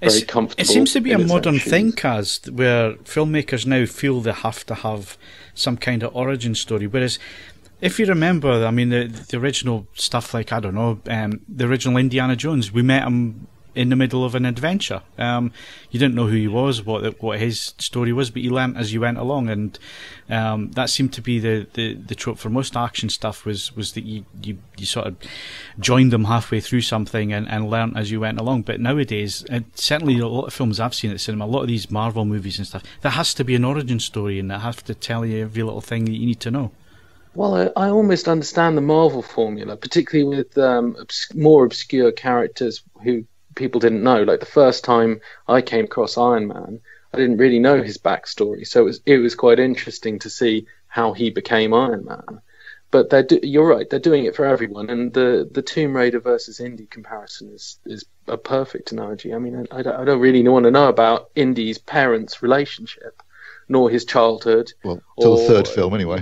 very comfortable. It seems to be a modern thing, Kaz, where filmmakers now feel they have to have some kind of origin story, whereas if you remember, I mean, the original stuff, like, I don't know, the original Indiana Jones, we met him in the middle of an adventure. You didn't know who he was, what his story was, but you learnt as you went along, and that seemed to be the trope for most action stuff, was that you sort of joined them halfway through something and learnt as you went along. But nowadays, certainly a lot of films I've seen at the cinema, a lot of these Marvel movies and stuff, there has to be an origin story, and they have to tell you every little thing that you need to know. Well, I almost understand the Marvel formula, particularly with more obscure characters who people didn't know. Like the first time I came across Iron Man, I didn't really know his backstory, so it was quite interesting to see how he became Iron Man. But you're right, they're doing it for everyone, and the Tomb Raider versus Indy comparison is a perfect analogy. I mean, I don't really want to know about Indy's parents' relationship, nor his childhood. Well, till the third film, anyway.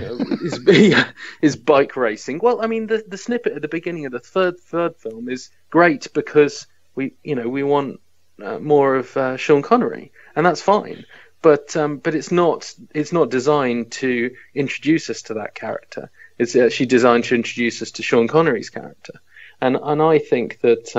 His bike racing. Well, I mean, the snippet at the beginning of the third film is great because we want more of Sean Connery, and that's fine. But it's not designed to introduce us to that character. It's actually designed to introduce us to Sean Connery's character, and I think that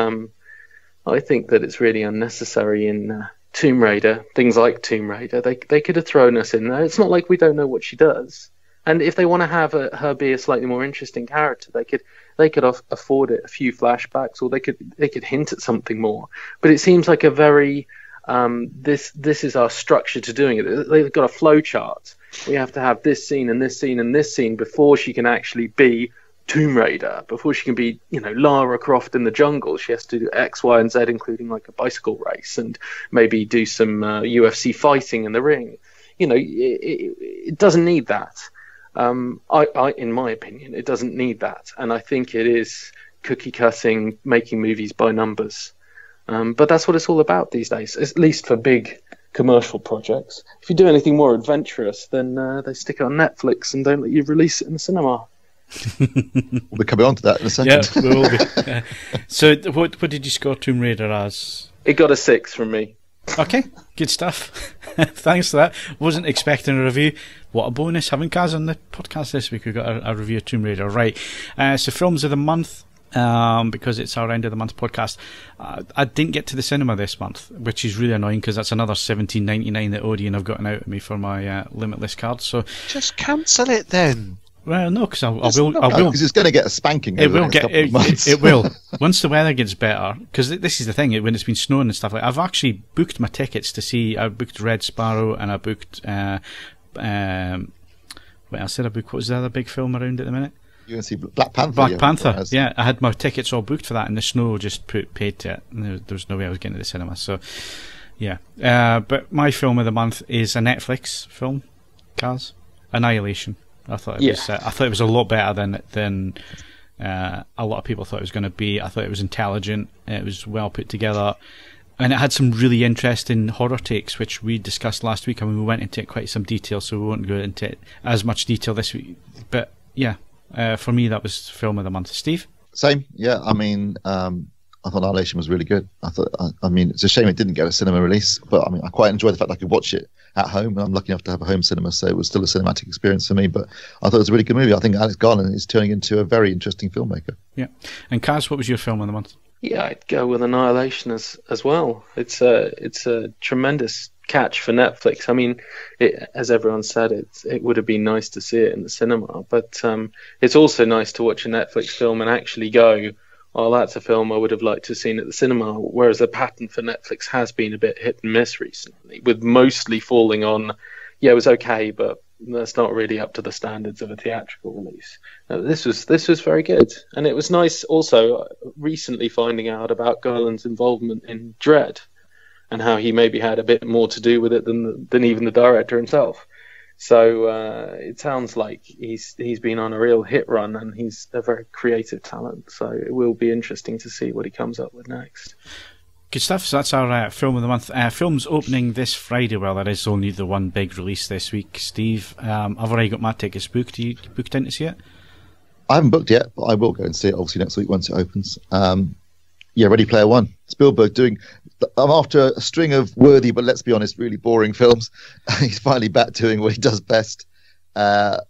it's really unnecessary in Tomb Raider. Things like Tomb Raider, they could have thrown us in there. It's not like we don't know what she does. And if they want to have her be a slightly more interesting character, they could afford it a few flashbacks, or they could hint at something more. But it seems like a very this is our structure to doing it. They've got a flow chart. We have to have this scene and this scene and this scene before she can actually be Tomb Raider, before she can be Lara Croft in the jungle. She has to do X, Y, and Z, including like a bicycle race and maybe do some UFC fighting in the ring. It doesn't need that. In my opinion, it doesn't need that, and I think it is cookie cutting, making movies by numbers. But that's what it's all about these days, at least for big commercial projects. If you do anything more adventurous, then they stick it on Netflix and don't let you release it in the cinema. We'll be coming on to that in a second. Yeah, we will be. So, what did you score Tomb Raider as? It got a 6 from me. Okay, good stuff. Thanks for that. Wasn't expecting a review. What a bonus having Kaz on the podcast this week. We've got a review of Tomb Raider. Right, so films of the month, because it's our end of the month podcast. I didn't get to the cinema this month, which is really annoying because that's another $17.99 that Odeon have gotten out of me for my Limitless card. So just cancel it then. Well, no, because I will. Because it's going to get a spanking. It over the will next get. couple of months. It will once the weather gets better. Because this is the thing, when it's been snowing and stuff like. I've actually booked my tickets to see. I booked Red Sparrow and I booked. What else did I book? What was the other big film around at the minute? You're going to see Black Panther. Black Panther. Yeah, I had my tickets all booked for that, and the snow just paid to it. And there was no way I was getting to the cinema. So, yeah. But my film of the month is a Netflix film, Cars, Annihilation. I thought it was a lot better than a lot of people thought it was going to be. I thought it was intelligent. It was well put together. And it had some really interesting horror takes, which we discussed last week. I mean, we went into it quite some detail, so we won't go into it as much detail this week. But yeah, for me, that was film of the month. Steve? Same. Yeah, I mean, I thought Annihilation was really good. I mean, it's a shame it didn't get a cinema release, but I mean, I quite enjoyed the fact that I could watch it at home. I'm lucky enough to have a home cinema, so it was still a cinematic experience for me. But I thought it was a really good movie. I think Alex Garland is turning into a very interesting filmmaker. Yeah. And Kaz, what was your film of the month? Yeah, I'd go with Annihilation as well. It's a tremendous catch for Netflix. I mean, as everyone said, it would have been nice to see it in the cinema, but it's also nice to watch a Netflix film and actually go, oh, that's a film I would have liked to have seen at the cinema, whereas the pattern for Netflix has been a bit hit and miss recently, with mostly falling on, yeah, it was okay, but that's not really up to the standards of a theatrical release. This was very good, and it was nice also recently finding out about Garland's involvement in Dredd, and how he maybe had a bit more to do with it than even the director himself. So it sounds like he's been on a real hit run, and he's a very creative talent. So it will be interesting to see what he comes up with next. Good stuff. So that's our film of the month. Films opening this Friday. Well, there is only the one big release this week. Steve, I've already got my tickets booked. Are you booked in to see it? I haven't booked yet, but I will go and see it obviously next week once it opens. Yeah, Ready Player One. Spielberg doing. I'm after a string of worthy, but let's be honest, really boring films. He's finally back doing what he does best,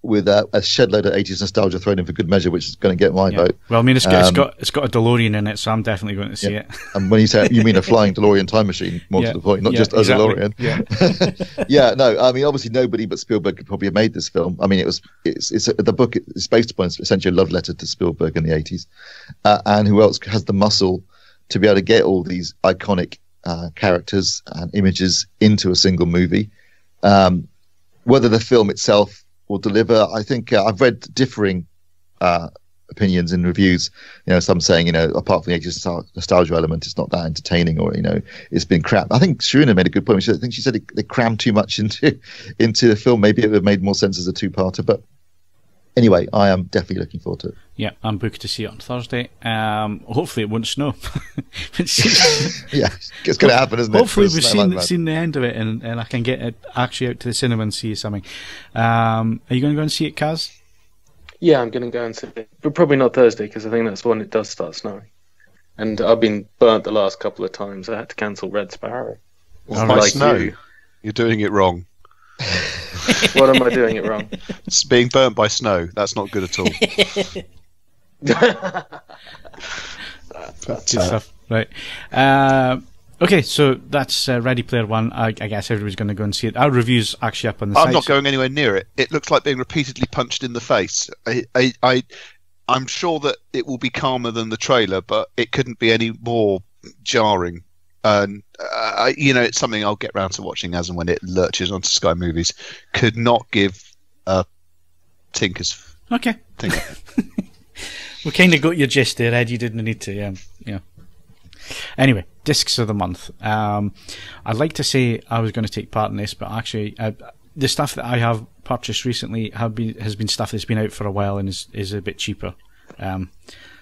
with a shed load of 80s nostalgia thrown in for good measure, which is going to get my vote. Well, I mean, it's got a DeLorean in it, so I'm definitely going to see it. And when you say you mean a flying DeLorean time machine, more to the point, not just a DeLorean. Yeah. No. I mean, obviously nobody but Spielberg could probably have made this film. I mean, the book is based upon essentially a love letter to Spielberg in the 80s, and who else has the muscle to be able to get all these iconic characters and images into a single movie. Whether the film itself will deliver, I think I've read differing opinions in reviews. Some saying, apart from the 80s nostalgia element, it's not that entertaining, or it's been crap. I think Sharuna made a good point. I think she said they crammed too much into the film. Maybe it would have made more sense as a two-parter, but anyway, I am definitely looking forward to it. Yeah, I'm booked to see it on Thursday. Hopefully it won't snow. Yeah, it's going to happen, isn't it? Hopefully we've seen the end of it, and I can get it actually out to the cinema and see something. Are you going to go and see it, Kaz? Yeah, I'm going to go and see it, but probably not Thursday, because I think that's when it does start snowing. And I've been burnt the last couple of times. I had to cancel Red Sparrow. By snow? You're doing it wrong. What am I doing it wrong? It's being burnt by snow. That's not good at all. Good stuff. Right. Okay, so that's Ready Player One. I guess everybody's going to go and see it. Our review's actually up on the site. I'm not going anywhere near it. It looks like being repeatedly punched in the face. I'm sure that it will be calmer than the trailer, but it couldn't be any more jarring. And it's something I'll get round to watching as and when it lurches onto Sky Movies. Could not give a tinker's. Okay. Tinker. We kind of got your gist there, Ed. You didn't need to. Yeah. Anyway, discs of the month. I'd like to say I was going to take part in this, but actually, the stuff that I have purchased recently has been stuff that's been out for a while and is a bit cheaper.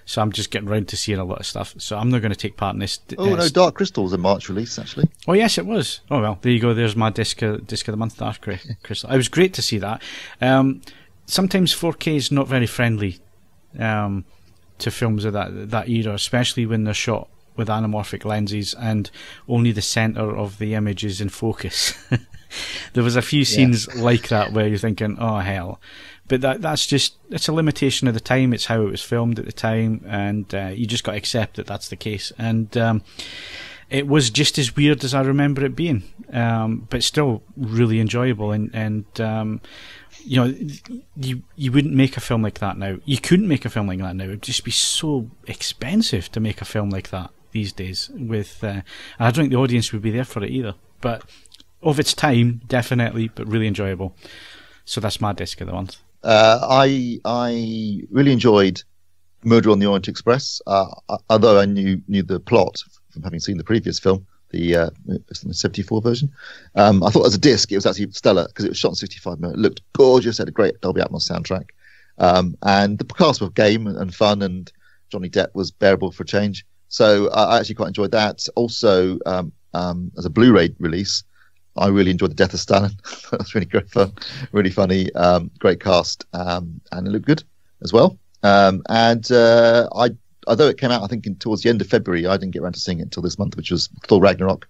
So I'm just getting round to seeing a lot of stuff. So I'm not going to take part in this. Oh no, Dark Crystal was a March release, actually. Oh yes, it was. Oh well, there you go. There's my disc of the month, Dark Crystal. It was great to see that. Sometimes 4K is not very friendly to films of that era, especially when they're shot with anamorphic lenses and only the centre of the image is in focus. There was a few scenes like that where you're thinking, oh hell. But it's a limitation of the time. It's how it was filmed at the time, and you just got to accept that that's the case. And it was just as weird as I remember it being, but still really enjoyable. And you know, you wouldn't make a film like that now. You couldn't make a film like that now. It would just be so expensive to make a film like that these days. With I don't think the audience would be there for it either. But of its time, definitely, but really enjoyable. So that's my disc of the month. I really enjoyed Murder on the Orient Express, although I knew the plot from having seen the previous film, the 74 version. I thought as a disc it was actually stellar because it was shot in 65mm. It looked gorgeous, had a great Dolby Atmos soundtrack, and the cast were game and fun, and Johnny Depp was bearable for a change. So I actually quite enjoyed that. Also, as a Blu-ray release, I really enjoyed The Death of Stalin. That's really great fun, really funny, great cast, and it looked good as well. Although it came out, I think, towards the end of February, I didn't get around to seeing it until this month, which was Thor Ragnarok,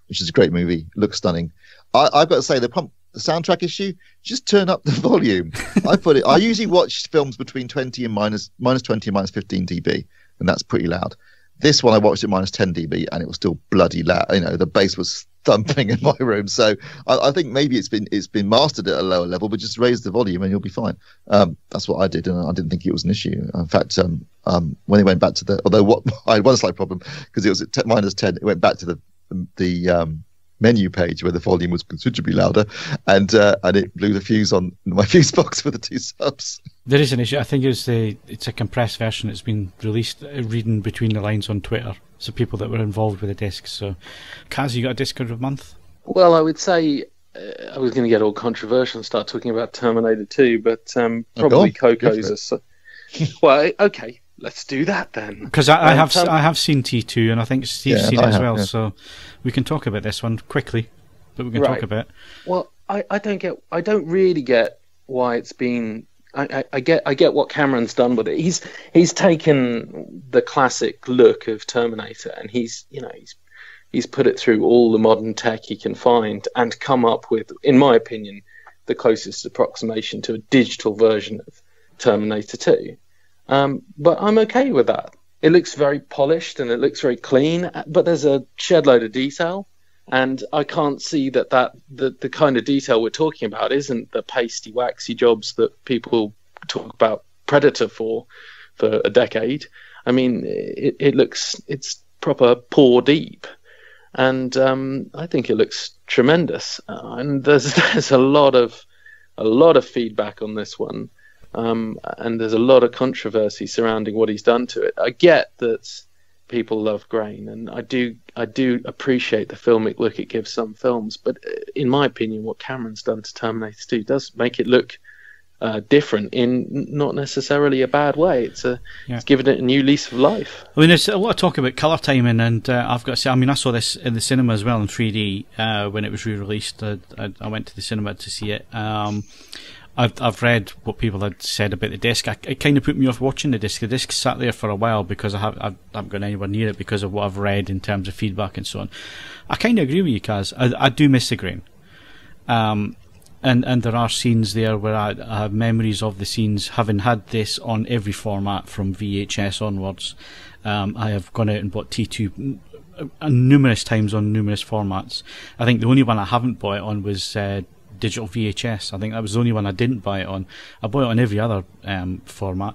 which is a great movie, looks stunning. I've got to say, the soundtrack issue, just turn up the volume. I usually watch films between 20 and minus 20 and minus 15 dB, and that's pretty loud. This one I watched at minus 10 dB, and it was still bloody loud. You know, the bass was thumping in my room. So I think maybe it's been mastered at a lower level, but just raise the volume and you'll be fine. That's what I did, and I didn't think it was an issue. In fact, when they went back to I had one slight problem because it was at minus 10. It went back to the menu page where the volume was considerably louder, and it blew the fuse on my fuse box for the 2 subs. There is an issue. I think it's a compressed version. It's been released, reading between the lines on Twitter. So people that were involved with the discs. So, Kaz, you got a disc of the month? Well, I would say I was going to get all controversial and start talking about Terminator 2, but probably Coco's. Well, okay, let's do that then. Because I have seen T2, and I think Steve's seen it as well. Yeah. So we can talk about this one quickly, but we can talk about it. Well, I don't really get why it's been. I get what Cameron's done with it. He's taken the classic look of Terminator and he's put it through all the modern tech he can find and come up with, in my opinion, the closest approximation to a digital version of Terminator 2. But I'm okay with that. It looks very polished and it looks very clean, but there's a shed load of detail. And I can't see that the kind of detail we're talking about isn't the pasty, waxy jobs that people talk about Predator for a decade. I mean, it's proper pore deep, and I think it looks tremendous. And there's a lot of feedback on this one, and there's a lot of controversy surrounding what he's done to it. I get that people love grain, and I do appreciate the filmic look it gives some films, but in my opinion what Cameron's done to Terminator 2 does make it look different in not necessarily a bad way. It's given it a new lease of life. I mean, there's a lot of talk about colour timing, and I've got to say, I mean, I saw this in the cinema as well in 3D when it was re-released. I went to the cinema to see it. I've read what people had said about the disc. It kind of put me off watching the disc. The disc sat there for a while because I haven't gone anywhere near it because of what I've read in terms of feedback and so on. I kind of agree with you, Kaz. I do miss the grain. And there are scenes there where I have memories of the scenes, having had this on every format from VHS onwards. I have gone out and bought T2 numerous times on numerous formats. I think the only one I haven't bought it on was digital VHS. I think that was the only one I didn't buy it on. I bought it on every other format,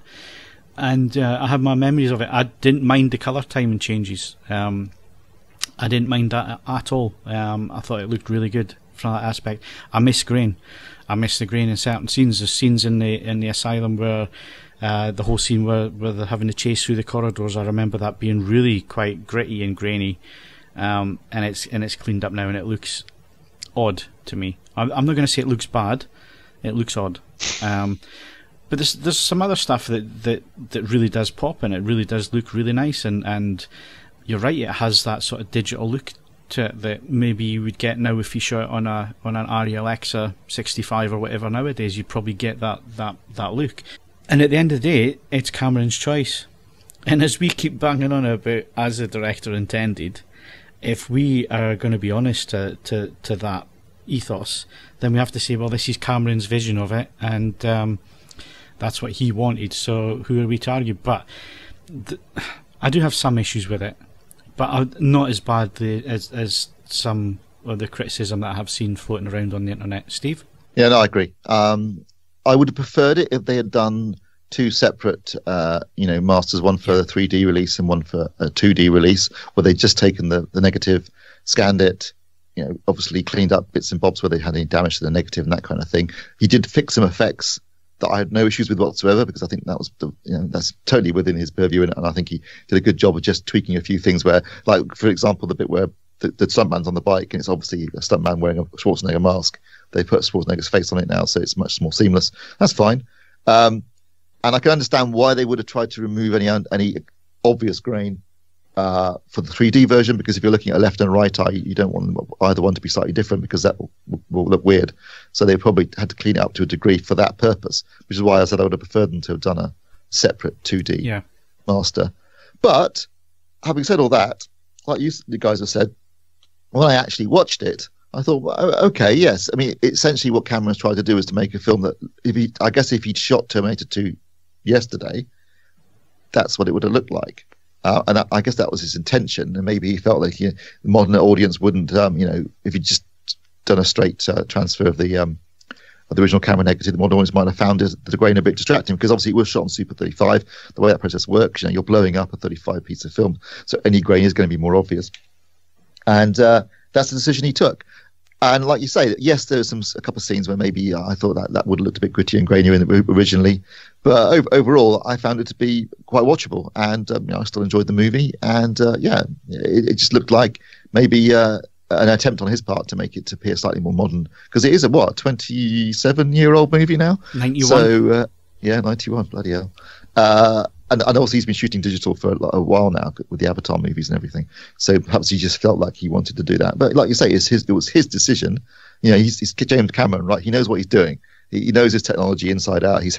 and I have my memories of it. I didn't mind the colour timing changes. I didn't mind that at all. I thought it looked really good from that aspect. I miss grain. I miss the grain in certain scenes. There's scenes in the asylum where the whole scene where they're having to chase through the corridors. I remember that being really quite gritty and grainy, and it's cleaned up now and it looks odd to me. I'm not going to say it looks bad. It looks odd. But there's some other stuff that really does pop, and it really does look really nice. And you're right, it has that sort of digital look to it that maybe you would get now if you shot it on an Arri Alexa 65 or whatever nowadays. You'd probably get that look. And at the end of the day, it's Cameron's choice. And as we keep banging on about as the director intended, if we are going to be honest to that ethos, then we have to say, well, this is Cameron's vision of it, and that's what he wanted, so who are we to argue? But I do have some issues with it, but not as badly as some of the criticism that I have seen floating around on the internet. Steve? Yeah, no, I agree. I would have preferred it if they had done two separate, masters, one for a 3D release and one for a 2D release, where they'd just taken the negative, scanned it, obviously cleaned up bits and bobs where they had any damage to the negative and that kind of thing. He did fix some effects that I had no issues with whatsoever, because I think that was that's totally within his purview, and I think he did a good job of just tweaking a few things where, like, for example, the bit where the stuntman's on the bike and it's obviously a stuntman wearing a Schwarzenegger mask. They put Schwarzenegger's face on it now, so it's much more seamless. That's fine. And I can understand why they would have tried to remove any obvious grain for the 3D version, because if you're looking at a left and right eye, you don't want either one to be slightly different, because that will look weird. So they probably had to clean it up to a degree for that purpose, which is why I said I would have preferred them to have done a separate 2D master. But having said all that, like you guys have said, when I actually watched it, I thought, well, okay, yes. I mean, essentially what Cameron's tried to do is to make a film that, if he'd shot Terminator 2 yesterday, that's what it would have looked like. And I guess that was his intention. And maybe he felt like the modern audience wouldn't, if he'd just done a straight transfer of the original camera negative, the modern audience might have found the grain a bit distracting, because obviously it was shot on Super 35. The way that process works, you're blowing up a 35 piece of film, so any grain is going to be more obvious. And that's the decision he took. And like you say, yes, there's a couple of scenes where maybe I thought that would have looked a bit gritty and grainier originally, but overall I found it to be quite watchable, and I still enjoyed the movie. And it just looked like maybe an attempt on his part to make it to appear slightly more modern, because it is a 27-year-old movie now. 91. So 91. Bloody hell. And also he's been shooting digital for a while now with the Avatar movies and everything. So perhaps he just felt like he wanted to do that. But like you say, it was his decision. He's James Cameron, right? He knows what he's doing. He knows his technology inside out. He's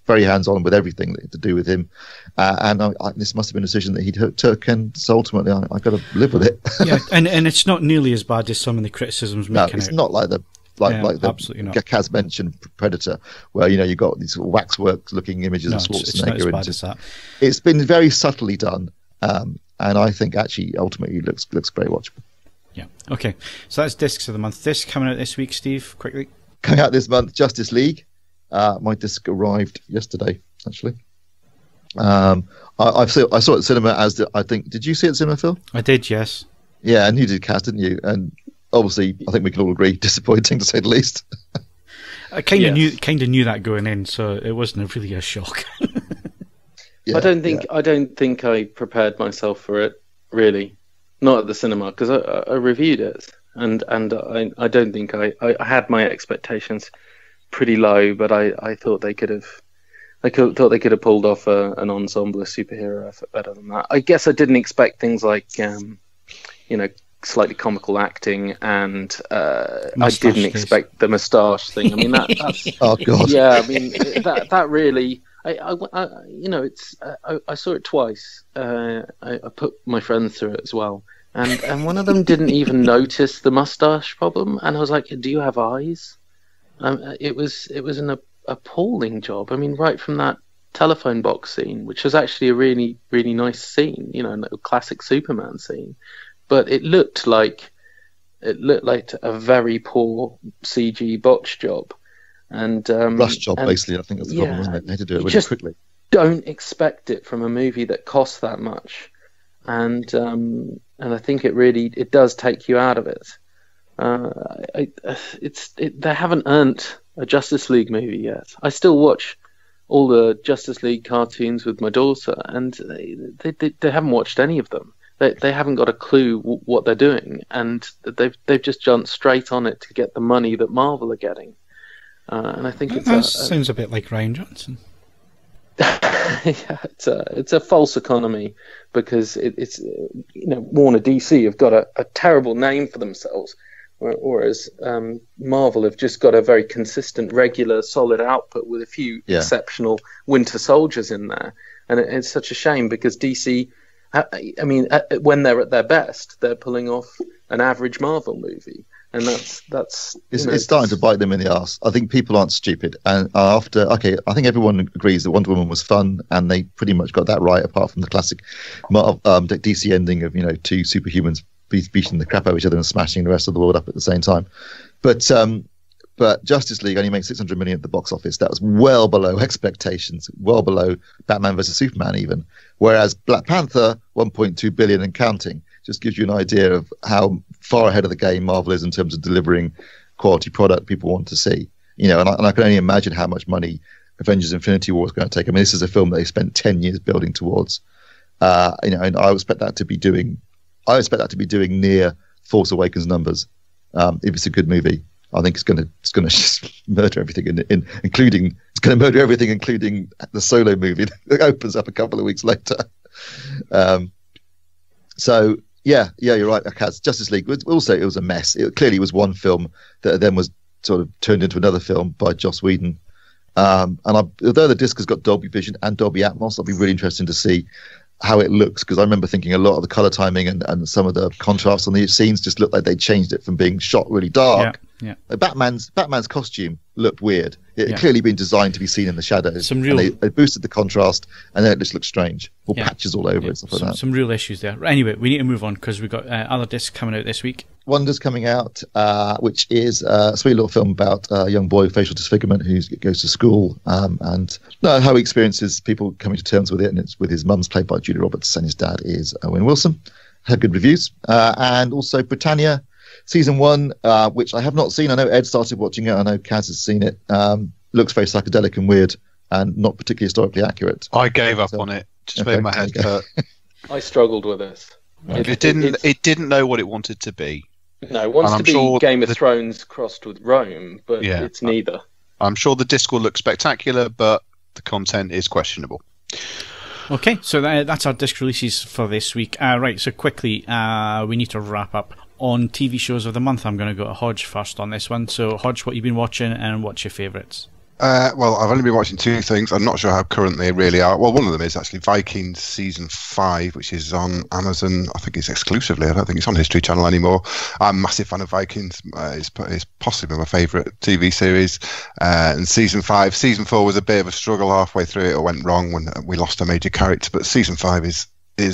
very hands-on with everything to do with him. And this must have been a decision that he took, and so ultimately I got to live with it. Yeah, and it's not nearly as bad as some of the criticisms making it's not like the absolutely not. Kaz mentioned Predator, where you've got these sort of waxwork looking images of Schwarzenegger. It's not as bad as that. It's been very subtly done, and I think actually ultimately it looks very watchable. Yeah. Okay. So that's discs of the month. Disc coming out this week, Steve. Quickly. Coming out this month, Justice League. My disc arrived yesterday, actually. I saw it at cinema I think. Did you see it at cinema, Phil? I did, yes. Yeah, and you did, Kaz, didn't you? And obviously, I think we can all agree, disappointing to say the least. I kind of knew that going in, so it wasn't really a shock. I don't think I prepared myself for it, really. Not at the cinema, because I reviewed it, and I don't think I had my expectations pretty low, but I thought they could have pulled off an ensemble superhero effort better than that. I guess I didn't expect things like slightly comical acting, and I didn't expect the moustache thing. I mean, that's oh god, yeah. I mean, that really. I saw it twice. I put my friends through it as well, and one of them didn't even notice the moustache problem, and I was like, "Do you have eyes?" It was an appalling job. I mean, right from that telephone box scene, which was actually a really, really nice scene, a classic Superman scene. But it looked like a very poor CG botch job, and rush job basically. I think that's the problem, isn't it? They had to do it really quickly. Don't expect it from a movie that costs that much, and I think it does take you out of it. They haven't earned a Justice League movie yet. I still watch all the Justice League cartoons with my daughter, and they haven't watched any of them. They haven't got a clue what they're doing, and they've just jumped straight on it to get the money that Marvel are getting. And I think sounds a bit like Ryan Johnson. Yeah, it's a false economy, because it's Warner DC have got a terrible name for themselves, whereas Marvel have just got a very consistent, regular, solid output with a few exceptional Winter Soldiers in there, and it's such a shame, because DC. I mean, when they're at their best, they're pulling off an average Marvel movie, and that's it's starting to bite them in the arse. I think people aren't stupid, and I think everyone agrees that Wonder Woman was fun, and they pretty much got that right, apart from the classic DC ending of two superhumans beating the crap out of each other and smashing the rest of the world up at the same time. But Justice League only made 600 million at the box office. That was well below expectations, well below Batman vs Superman even. Whereas Black Panther, 1.2 billion and counting. Just gives you an idea of how far ahead of the game Marvel is in terms of delivering quality product people want to see. And I can only imagine how much money Avengers: Infinity War is going to take. I mean, this is a film that they spent 10 years building towards. And I expect that to be doing near Force Awakens numbers if it's a good movie. I think it's going to just murder everything, including the Solo movie that opens up a couple of weeks later. So yeah, you're right. Justice League it was a mess. It clearly was one film that then was sort of turned into another film by Joss Whedon. Although the disc has got Dolby Vision and Dolby Atmos, it'll be really interesting to see how it looks, because I remember thinking a lot of the color timing and some of the contrasts on these scenes just looked like they changed it from being shot really dark. Yeah. Batman's costume looked weird. It had clearly been designed to be seen in the shadows. They boosted the contrast, and then it just looked strange. Patches all over it, stuff like that. Some real issues there. Anyway, we need to move on because we've got other discs coming out this week. Wonder's coming out, which is a sweet little film about a young boy with facial disfigurement who goes to school and how he experiences people coming to terms with it. And it's with his mum's played by Julia Roberts and his dad is Owen Wilson. Had good reviews. And also Britannia Season 1, which I have not seen. I know Ed started watching it. I know Kaz has seen it. Looks very psychedelic and weird and not particularly historically accurate. I gave up on it. Just made my head hurt. I struggled with this. It didn't know what it wanted to be. No, it wants to be Game of Thrones crossed with Rome, but it's neither. I'm sure the disc will look spectacular, but the content is questionable. Okay, so that's our disc releases for this week. Right, so quickly, we need to wrap up on TV shows of the month. I'm going to go to Hodge first on this one. So, Hodge, what you've been watching and what's your favourites? Well, I've only been watching two things. I'm not sure how current they really are. Well, one of them is actually Vikings Season 5, which is on Amazon. I think it's exclusively. I don't think it's on History Channel anymore. I'm a massive fan of Vikings. It's possibly my favourite TV series. And Season 4 was a bit of a struggle halfway through. It went wrong when we lost a major character. But Season 5 is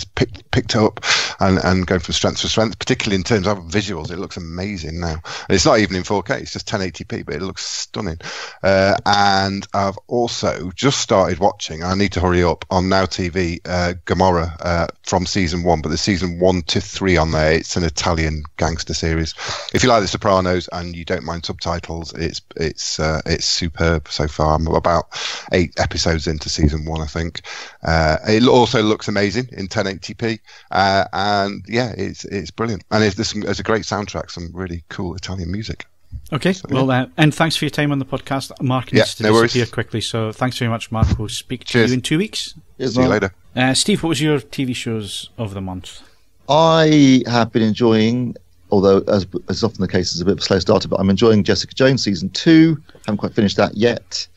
picked up and going from strength to strength, particularly in terms of visuals. It looks amazing now. And it's not even in 4K, it's just 1080p, but it looks stunning. And I've also just started watching, I need to hurry up, on Now TV, Gomorrah from Season 1, but there's Season 1 to 3 on there. It's an Italian gangster series. If you like The Sopranos and you don't mind subtitles, it's superb so far. I'm about 8 episodes into Season 1, I think. It also looks amazing in 1080p, and yeah, it's brilliant, and there's a great soundtrack, some really cool Italian music. Okay, so, well, and thanks for your time on the podcast. Mark needs to disappear quickly, so thanks very much, Mark. We'll speak to you in 2 weeks. See you later. Steve, what was your TV shows of the month? I have been enjoying, although as is often the case, it's a bit of a slow starter, but I'm enjoying Jessica Jones Season 2. Haven't quite finished that yet.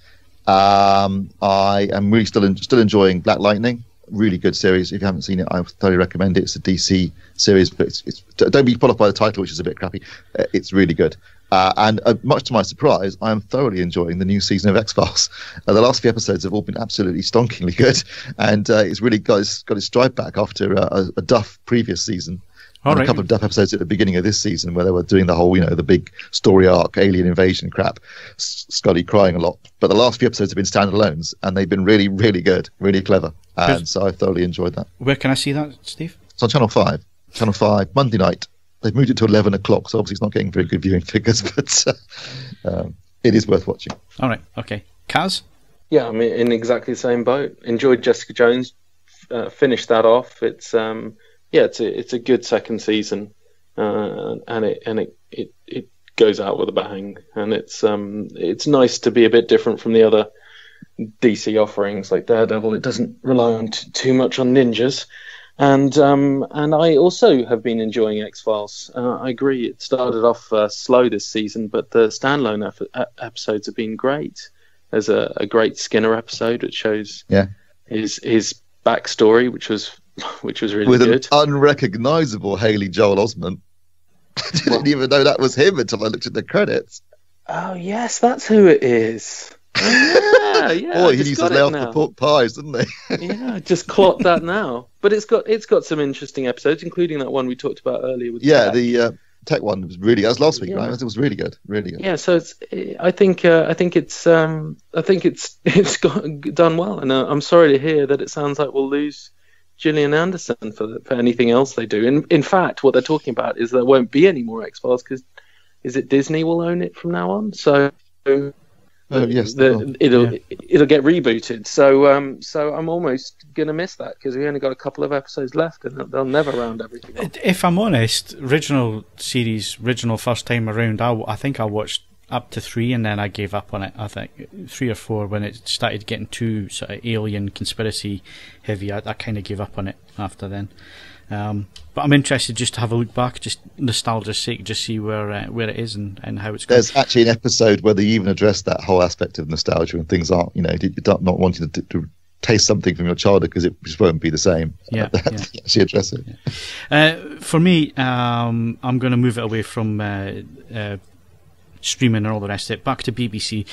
I am really still enjoying Black Lightning. Really good series. If you haven't seen it, I thoroughly recommend it. It's a DC series, but it's don't be put off by the title, which is a bit crappy. It's really good. And much to my surprise, I am thoroughly enjoying the new season of X-Files. The last few episodes have all been absolutely stonkingly good, and it's really got its stride back after a duff previous season. And a couple of duff episodes at the beginning of this season where they were doing the whole, the big story arc, alien invasion crap, Scully crying a lot. But the last few episodes have been standalones, and they've been really, really good, really clever. And so I thoroughly enjoyed that. Where can I see that, Steve? It's on Channel 5. Channel 5, Monday night. They've moved it to 11 o'clock, so obviously it's not getting very good viewing figures, but it is worth watching. All right, okay. Kaz? Yeah, I'm in exactly the same boat. Enjoyed Jessica Jones. Finished that off. It's it's a good second season, and it goes out with a bang, and it's nice to be a bit different from the other DC offerings like Daredevil. It doesn't rely on too much on ninjas, and I also have been enjoying X-Files. I agree, it started off slow this season, but the standalone episodes have been great. There's a great Skinner episode which shows his backstory, which was really with good. With an unrecognisable Haley Joel Osment. I didn't even know that was him until I looked at the credits. Oh yes, that's who it is. Oh, yeah. Boy, he used to lay off the pork pies, didn't he? Yeah, just clocked that now. But it's got some interesting episodes, including that one we talked about earlier. With yeah, Tech. The Tech one was really. That was last week, right? It was really good, really good. Yeah, so I think it's got done well, and I'm sorry to hear that it sounds like we'll lose Gillian Anderson for anything else they do. In fact, what they're talking about is there won't be any more X-Files because is it Disney will own it from now on? So yes, it'll get rebooted. So I'm almost gonna miss that because we only got a couple of episodes left, and they'll never round everything up. If I'm honest, original first time around, I think I watched up to 3 and then I gave up on it. I think 3 or 4 when it started getting too sort of alien conspiracy heavy. I kind of gave up on it after then. But I'm interested just to have a look back, just nostalgia's sake, just see where it is and how it's going. There's actually an episode where they even address that whole aspect of nostalgia and things aren't, not wanting to taste something from your childhood because it just won't be the same. Yeah, actually address it. Yeah. For me, I'm going to move it away from streaming and all the rest of it, back to BBC.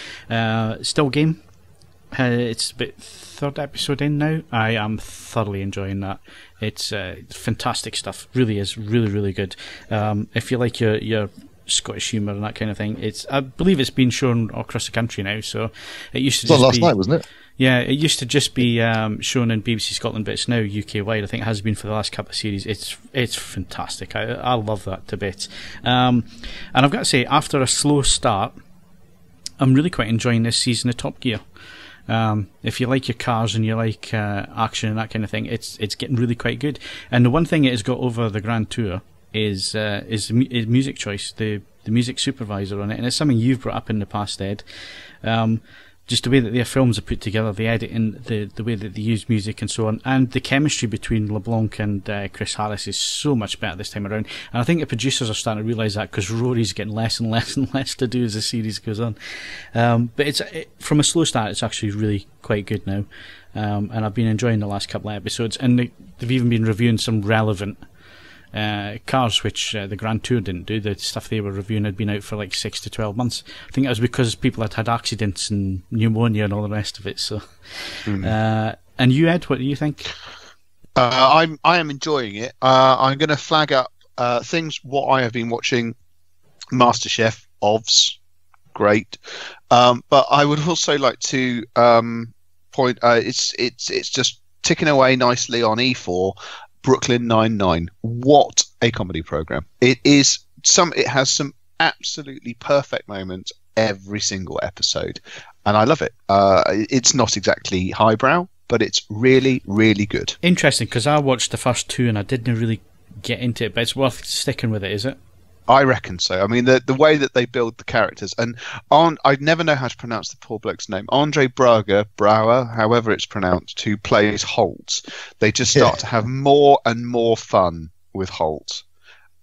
Still Game. It's about 3rd episode in now. I am thoroughly enjoying that. It's fantastic stuff. Really is really good. If you like your Scottish humour and that kind of thing, I believe it's been shown across the country now. So it used to just last night, wasn't it? Yeah, it used to just be shown in BBC Scotland, but it's now UK wide. I think it has been for the last couple of series. It's fantastic. I love that to bits. And I've got to say, after a slow start, I'm really quite enjoying this season of Top Gear. If you like your cars and you like action and that kind of thing, it's getting really quite good. And the one thing it has got over the Grand Tour is music choice, the music supervisor on it, and it's something you've brought up in the past, Ed. Just the way that their films are put together, the editing, the way that they use music and so on, and the chemistry between LeBlanc and Chris Harris is so much better this time around. And I think the producers are starting to realise that because Rory's getting less and less and less to do as the series goes on. But from a slow start, it's actually really quite good now. And I've been enjoying the last couple of episodes, and they've even been reviewing some relevant cars, which the Grand Tour didn't do. The stuff they were reviewing had been out for like 6 to 12 months. I think that was because people had accidents and pneumonia and all the rest of it. So, and you, Ed, what do you think? I am enjoying it. I'm going to flag up things what I have been watching. MasterChef, OVS, great. But I would also like to point. It's just ticking away nicely on E4. Brooklyn Nine-Nine. What a comedy program! It has some absolutely perfect moments every single episode, and I love it. It's not exactly highbrow, but it's really, really good. Interesting, because I watched the first 2 and I didn't really get into it, but it's worth sticking with it, is it? I reckon so. I mean, the way that they build the characters, and I never know how to pronounce the poor bloke's name. Andre Brouwer, however it's pronounced, who plays Holt. They just start to have more and more fun with Holt,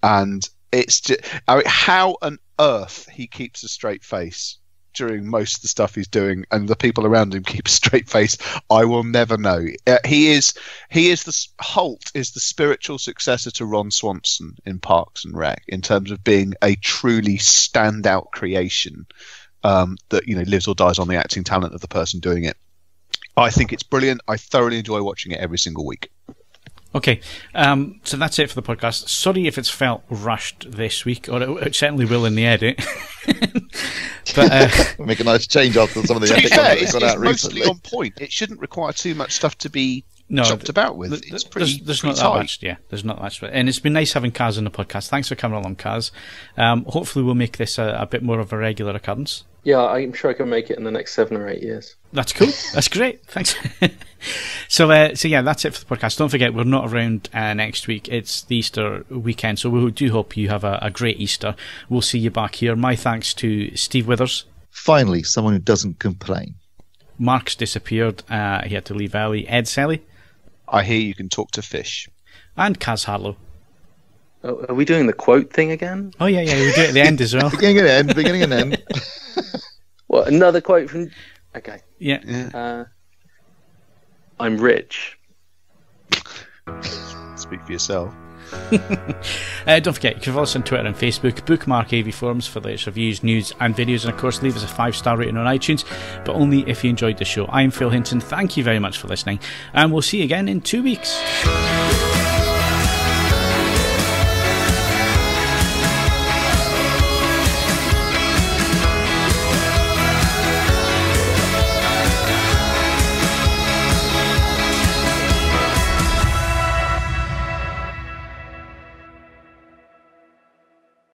and it's just, how on earth he keeps a straight face during most of the stuff he's doing, and the people around him keep a straight face, I will never know. Holt is the spiritual successor to Ron Swanson in Parks and Rec in terms of being a truly standout creation that lives or dies on the acting talent of the person doing it. I think it's brilliant. I thoroughly enjoy watching it every single week. Okay, so that's it for the podcast. Sorry if it's felt rushed this week, or it certainly will in the edit. But we'll make a nice change after some of the epic fair, ones that got out mostly recently. on point. It shouldn't require too much stuff to be chopped about with. It's pretty, there's pretty not tight. that much. Yeah, there's not much. And it's been nice having Kaz on the podcast. Thanks for coming along, Kaz. Hopefully we'll make this a bit more of a regular occurrence. Yeah, I'm sure I can make it in the next 7 or 8 years. That's cool. That's great. Thanks. So yeah, that's it for the podcast. Don't forget, we're not around next week. It's the Easter weekend, so we do hope you have a great Easter. We'll see you back here. My thanks to Steve Withers. Finally, someone who doesn't complain. Mark's disappeared. He had to leave early. Ed Selley. I hear you can talk to fish. And Kaz Harlow. Oh, are we doing the quote thing again? Oh, yeah, we do it at the end as well. Beginning and end. What, another quote from... Okay. Yeah. I'm rich. Speak for yourself. Don't forget, you can follow us on Twitter and Facebook. Bookmark AVForums for the latest reviews, news and videos, and of course leave us a 5-star rating on iTunes, but only if you enjoyed the show. I'm Phil Hinton, thank you very much for listening, and we'll see you again in 2 weeks.